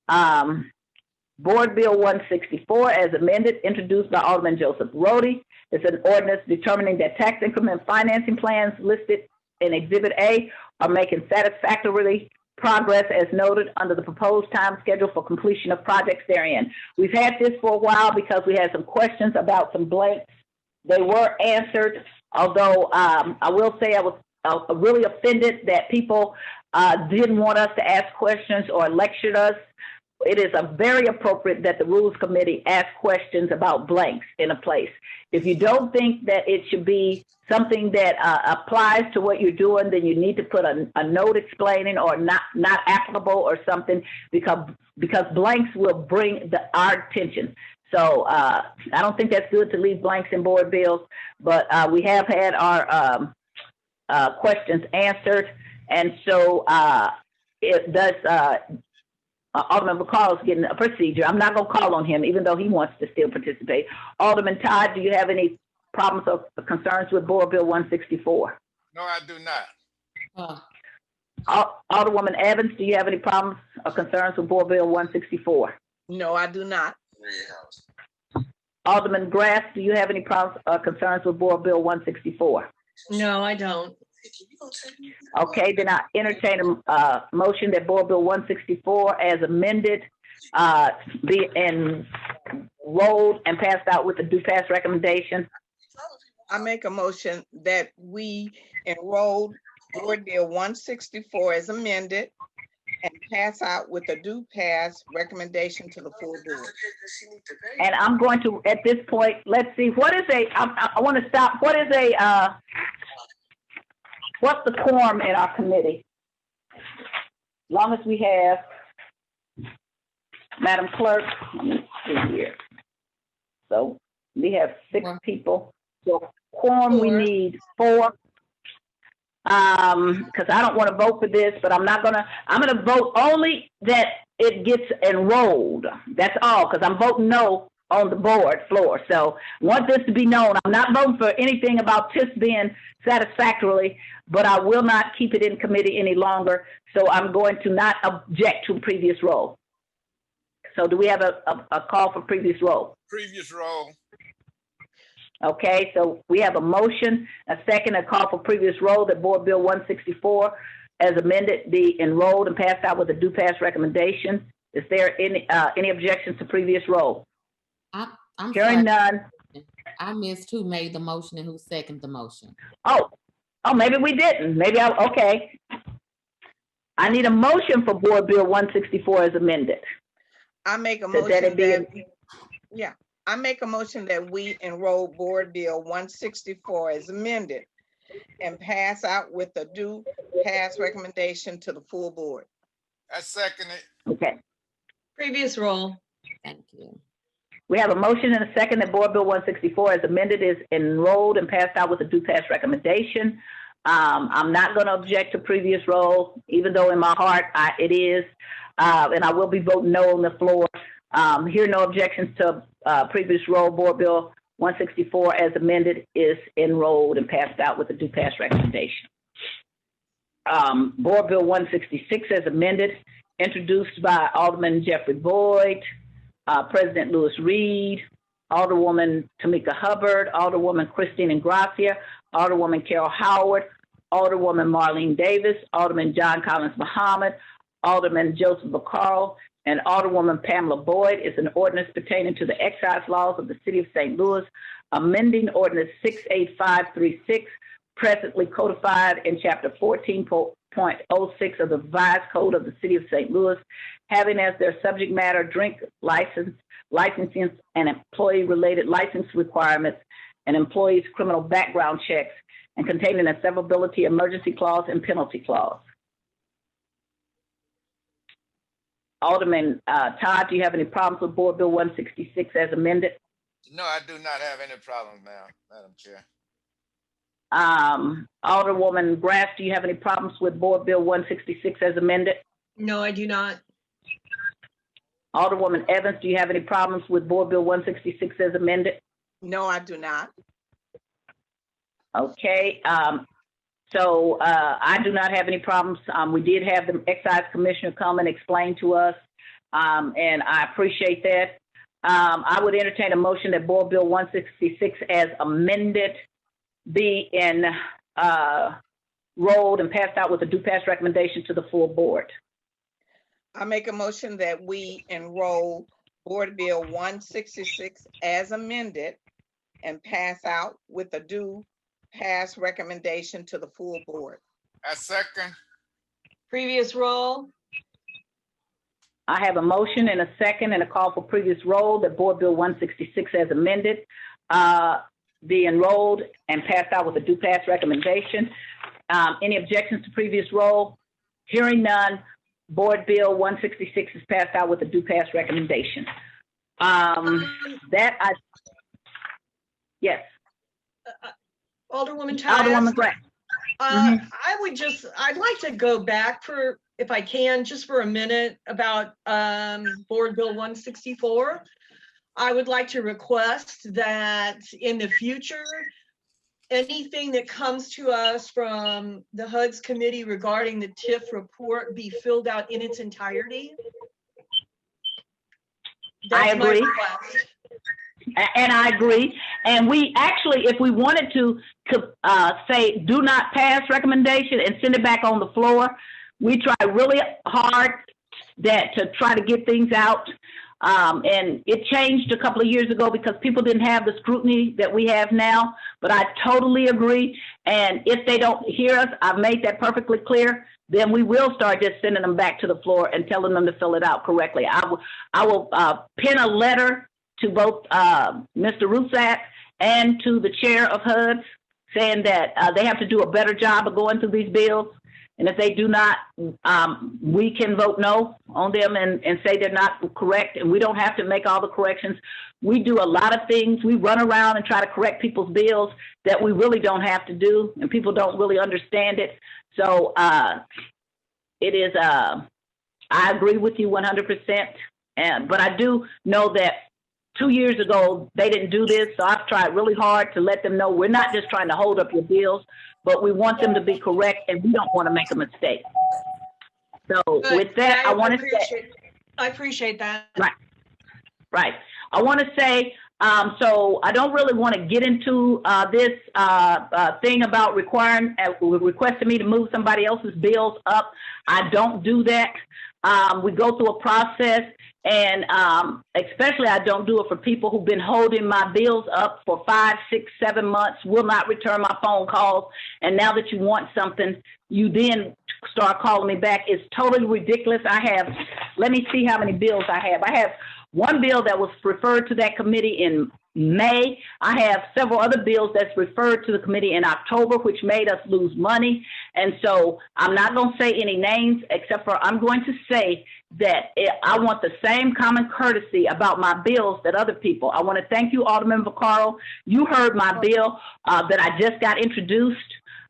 Board Bill 164 as amended, introduced by Alderman Joseph Rhodey. It's an ordinance determining that tax increment financing plans listed in Exhibit A are making satisfactory progress as noted under the proposed time schedule for completion of projects therein. We've had this for a while because we had some questions about some blanks. They were answered, although I will say I was really offended that people didn't want us to ask questions or lectured us. It is very appropriate that the Rules Committee ask questions about blanks in a place. If you don't think that it should be something that applies to what you're doing, then you need to put a note explaining or not applicable or something, because blanks will bring our attention. So I don't think that's good to leave blanks in board bills, but we have had our questions answered, and so it does. Alderman Vaccaro is getting a procedure. I'm not going to call on him, even though he wants to still participate. Alderman Todd, do you have any problems or concerns with Board Bill 164? No, I do not. Alderwoman Evans, do you have any problems or concerns with Board Bill 164? No, I do not. Alderman Grass, do you have any problems or concerns with Board Bill 164? No, I don't. Okay, then I entertain a motion that Board Bill 164 as amended be enrolled and passed out with a due pass recommendation. I make a motion that we enroll Board Bill 164 as amended and pass out with a due pass recommendation to the full board. And I'm going to, at this point, let's see, what is I want to stop, what is what's the quorum in our committee? As long as we have, Madam Clerk, let me see here. So we have 6 people. So quorum, we need 4. Because I don't want to vote for this, but I'm going to vote only that it gets enrolled. That's all, because I'm voting no on the board floor. So I want this to be known. I'm not voting for anything about TIS being satisfactorily, but I will not keep it in committee any longer. So I'm going to not object to previous roll. So do we have a call for previous roll? Previous roll. Okay, so we have a motion, a second, a call for previous roll that Board Bill 164 as amended be enrolled and passed out with a due pass recommendation. Is there any objections to previous roll? I'm Hearing sorry. none. I missed who made the motion and who seconded the motion. Oh, maybe we didn't. Okay. I need a motion for Board Bill 164 as amended. I make a motion I make a motion that we enroll Board Bill 164 as amended and pass out with a due pass recommendation to the full board. I second it. Okay. Previous roll. Thank you. We have a motion and a second that Board Bill 164 as amended is enrolled and passed out with a due pass recommendation. I'm not going to object to previous roll, even though in my heart it is, and I will be voting no on the floor. Here, no objections to previous roll. Board Bill 164 as amended is enrolled and passed out with a due pass recommendation. Board Bill 166 as amended, introduced by Alderman Jeffrey Boyd, President Lewis Reed, Alderwoman Tamika Hubbard, Alderwoman Christine Ingrassia, Alderwoman Carol Howard, Alderwoman Marlene Davis, Alderman John Collins Muhammad, Alderman Joseph Vaccaro, and Alderwoman Pamela Boyd is an ordinance pertaining to the excise laws of the City of St. Louis, amending Ordinance 68536, presently codified in Chapter 14.06 of the Revised Code of the City of St. Louis, having as their subject matter drink licensing and employee-related license requirements and employees' criminal background checks, and containing a severability emergency clause and penalty clause. Alderman Todd, do you have any problems with Board Bill 166 as amended? No, I do not have any problems, Madam Chair. Alderwoman Grass, do you have any problems with Board Bill 166 as amended? No, I do not. Alderwoman Evans, do you have any problems with Board Bill 166 as amended? No, I do not. Okay, so I do not have any problems. We did have the excise commissioner come and explain to us, and I appreciate that. I would entertain a motion that Board Bill 166 as amended be enrolled and passed out with a due pass recommendation to the full board. I make a motion that we enroll Board Bill 166 as amended and pass out with a due pass recommendation to the full board. I second. Previous roll. I have a motion and a second and a call for previous roll that Board Bill 166 as amended be enrolled and passed out with a due pass recommendation. Any objections to previous roll? Hearing none, Board Bill 166 is passed out with a due pass recommendation. Yes. Alderwoman Todd. Alderwoman Bret. I'd like to go back for, if I can, just for a minute about Board Bill 164. I would like to request that in the future, anything that comes to us from the HUD's committee regarding the TIF report be filled out in its entirety. I agree. And I agree. And we actually, if we wanted to say do not pass recommendation and send it back on the floor, we try really hard to try to get things out. And it changed a couple of years ago because people didn't have the scrutiny that we have now. But I totally agree. And if they don't hear us, I've made that perfectly clear. Then we will start just sending them back to the floor and telling them to fill it out correctly. I will pen a letter to both Mr. Rusak and to the chair of HUD saying that they have to do a better job of going through these bills. And if they do not, we can vote no on them and say they're not correct. And we don't have to make all the corrections. We do a lot of things. We run around and try to correct people's bills that we really don't have to do. And people don't really understand it. So it is, I agree with you 100%. But I do know that 2 years ago, they didn't do this. So I've tried really hard to let them know we're not just trying to hold up your bills, but we want them to be correct and we don't want to make a mistake. So Good. With that, I want to say. I appreciate that. Right. I want to say, so I don't really want to get into this thing about requesting me to move somebody else's bills up. I don't do that. We go through a process. And especially I don't do it for people who've been holding my bills up for 5, 6, 7 months, will not return my phone calls. And now that you want something, you then start calling me back. It's totally ridiculous. Let me see how many bills I have. I have one bill that was referred to that committee in May. I have several other bills that's referred to the committee in October, which made us lose money. And so I'm not going to say any names, except for I'm going to say that I want the same common courtesy about my bills that other people. I want to thank you, Alderman Vaccaro. You heard my bill that I just got introduced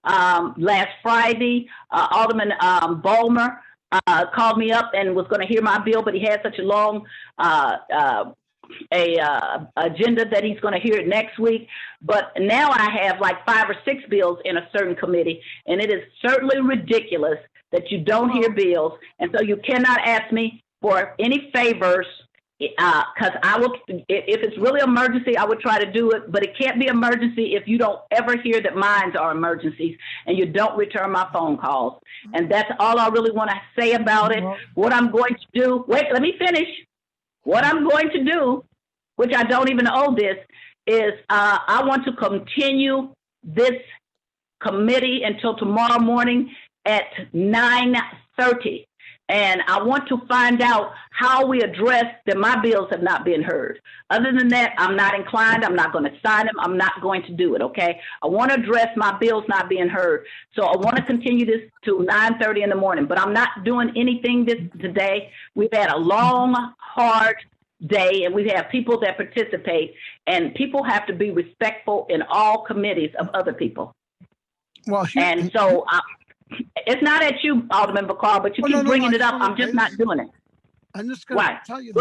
last Friday. Alderman Bulmer called me up and was going to hear my bill, but he had such a long agenda that he's going to hear it next week. But now I have like 5 or 6 bills in a certain committee, and it is certainly ridiculous that you don't hear bills. And so you cannot ask me for any favors because I will, if it's really emergency, I would try to do it, but it can't be emergency if you don't ever hear that mine are emergencies and you don't return my phone calls. And that's all I really want to say about it. What I'm going to do, wait, let me finish. What I'm going to do, which I don't even owe this, is I want to continue this committee until tomorrow morning at 9:30. And I want to find out how we address that my bills have not been heard. Other than that, I'm not inclined. I'm not going to sign them. I'm not going to do it, okay? I want to address my bills not being heard. So I want to continue this to 9:30 in the morning, but I'm not doing anything today. We've had a long, hard day, and we have people that participate, and people have to be respectful in all committees of other people. Well, and so it's not at you, Alderman Bakar, but you keep bringing it up. I'm just not doing it. I'm just going to tell you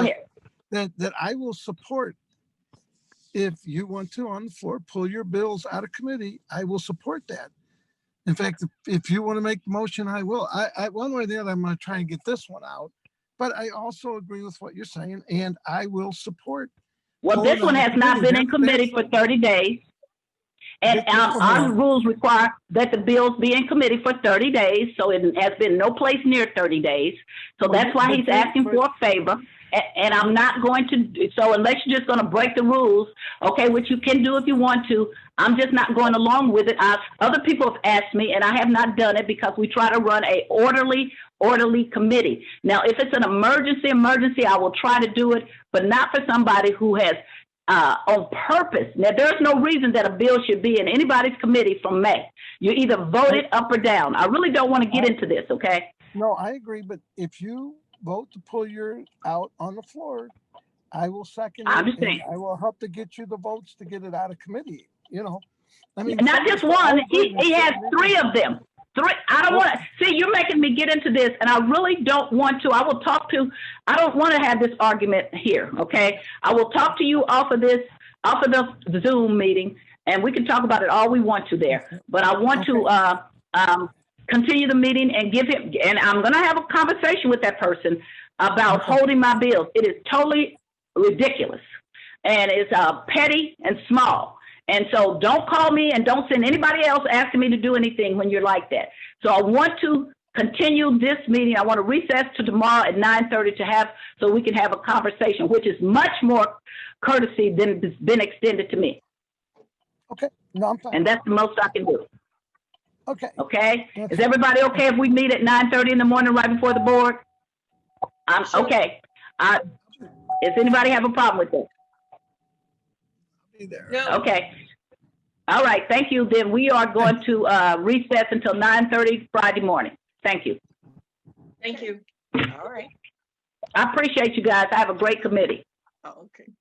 that I will support, if you want to on the floor, pull your bills out of committee, I will support that. In fact, if you want to make the motion, I will. I one way or the other, I'm going to try and get this one out. But I also agree with what you're saying, and I will support. Well, this one has not been in committee for 30 days. And our rules require that the bills be in committee for 30 days. So it has been no place near 30 days. So that's why he's asking for a favor. And I'm not going to, so unless you're just going to break the rules, okay, which you can do if you want to, I'm just not going along with it. Other people have asked me, and I have not done it because we try to run a orderly committee. Now, if it's an emergency, I will try to do it, but not for somebody who has on purpose. Now, there's no reason that a bill should be in anybody's committee from May. You either vote it up or down. I really don't want to get into this, okay? No, I agree, but if you vote to pull your out on the floor, I will second it. I will help to get you the votes to get it out of committee. You know, I mean, not just one. He has 3 of them. 3. I don't want to see. You're making me get into this, and I really don't want to. I will talk to. I don't want to have this argument here. Okay, I will talk to you off of the Zoom meeting, and we can talk about it all we want to there. But I want to continue the meeting and give him. And I'm going to have a conversation with that person about holding my bills. It is totally ridiculous, and it's petty and small. And so don't call me and don't send anybody else asking me to do anything when you're like that. So I want to continue this meeting. I want to recess to tomorrow at 9:30 so we can have a conversation, which is much more courtesy than has been extended to me. Okay. No, I'm fine. And that's the most I can do. Okay. Okay. Is everybody okay if we meet at 9:30 in the morning right before the board? Okay. Does anybody have a problem with this? There. No. Okay. All right. Thank you. Then we are going to recess until 9:30 Friday morning. Thank you. Thank you. All right. I appreciate you guys. I have a great committee. Oh, okay.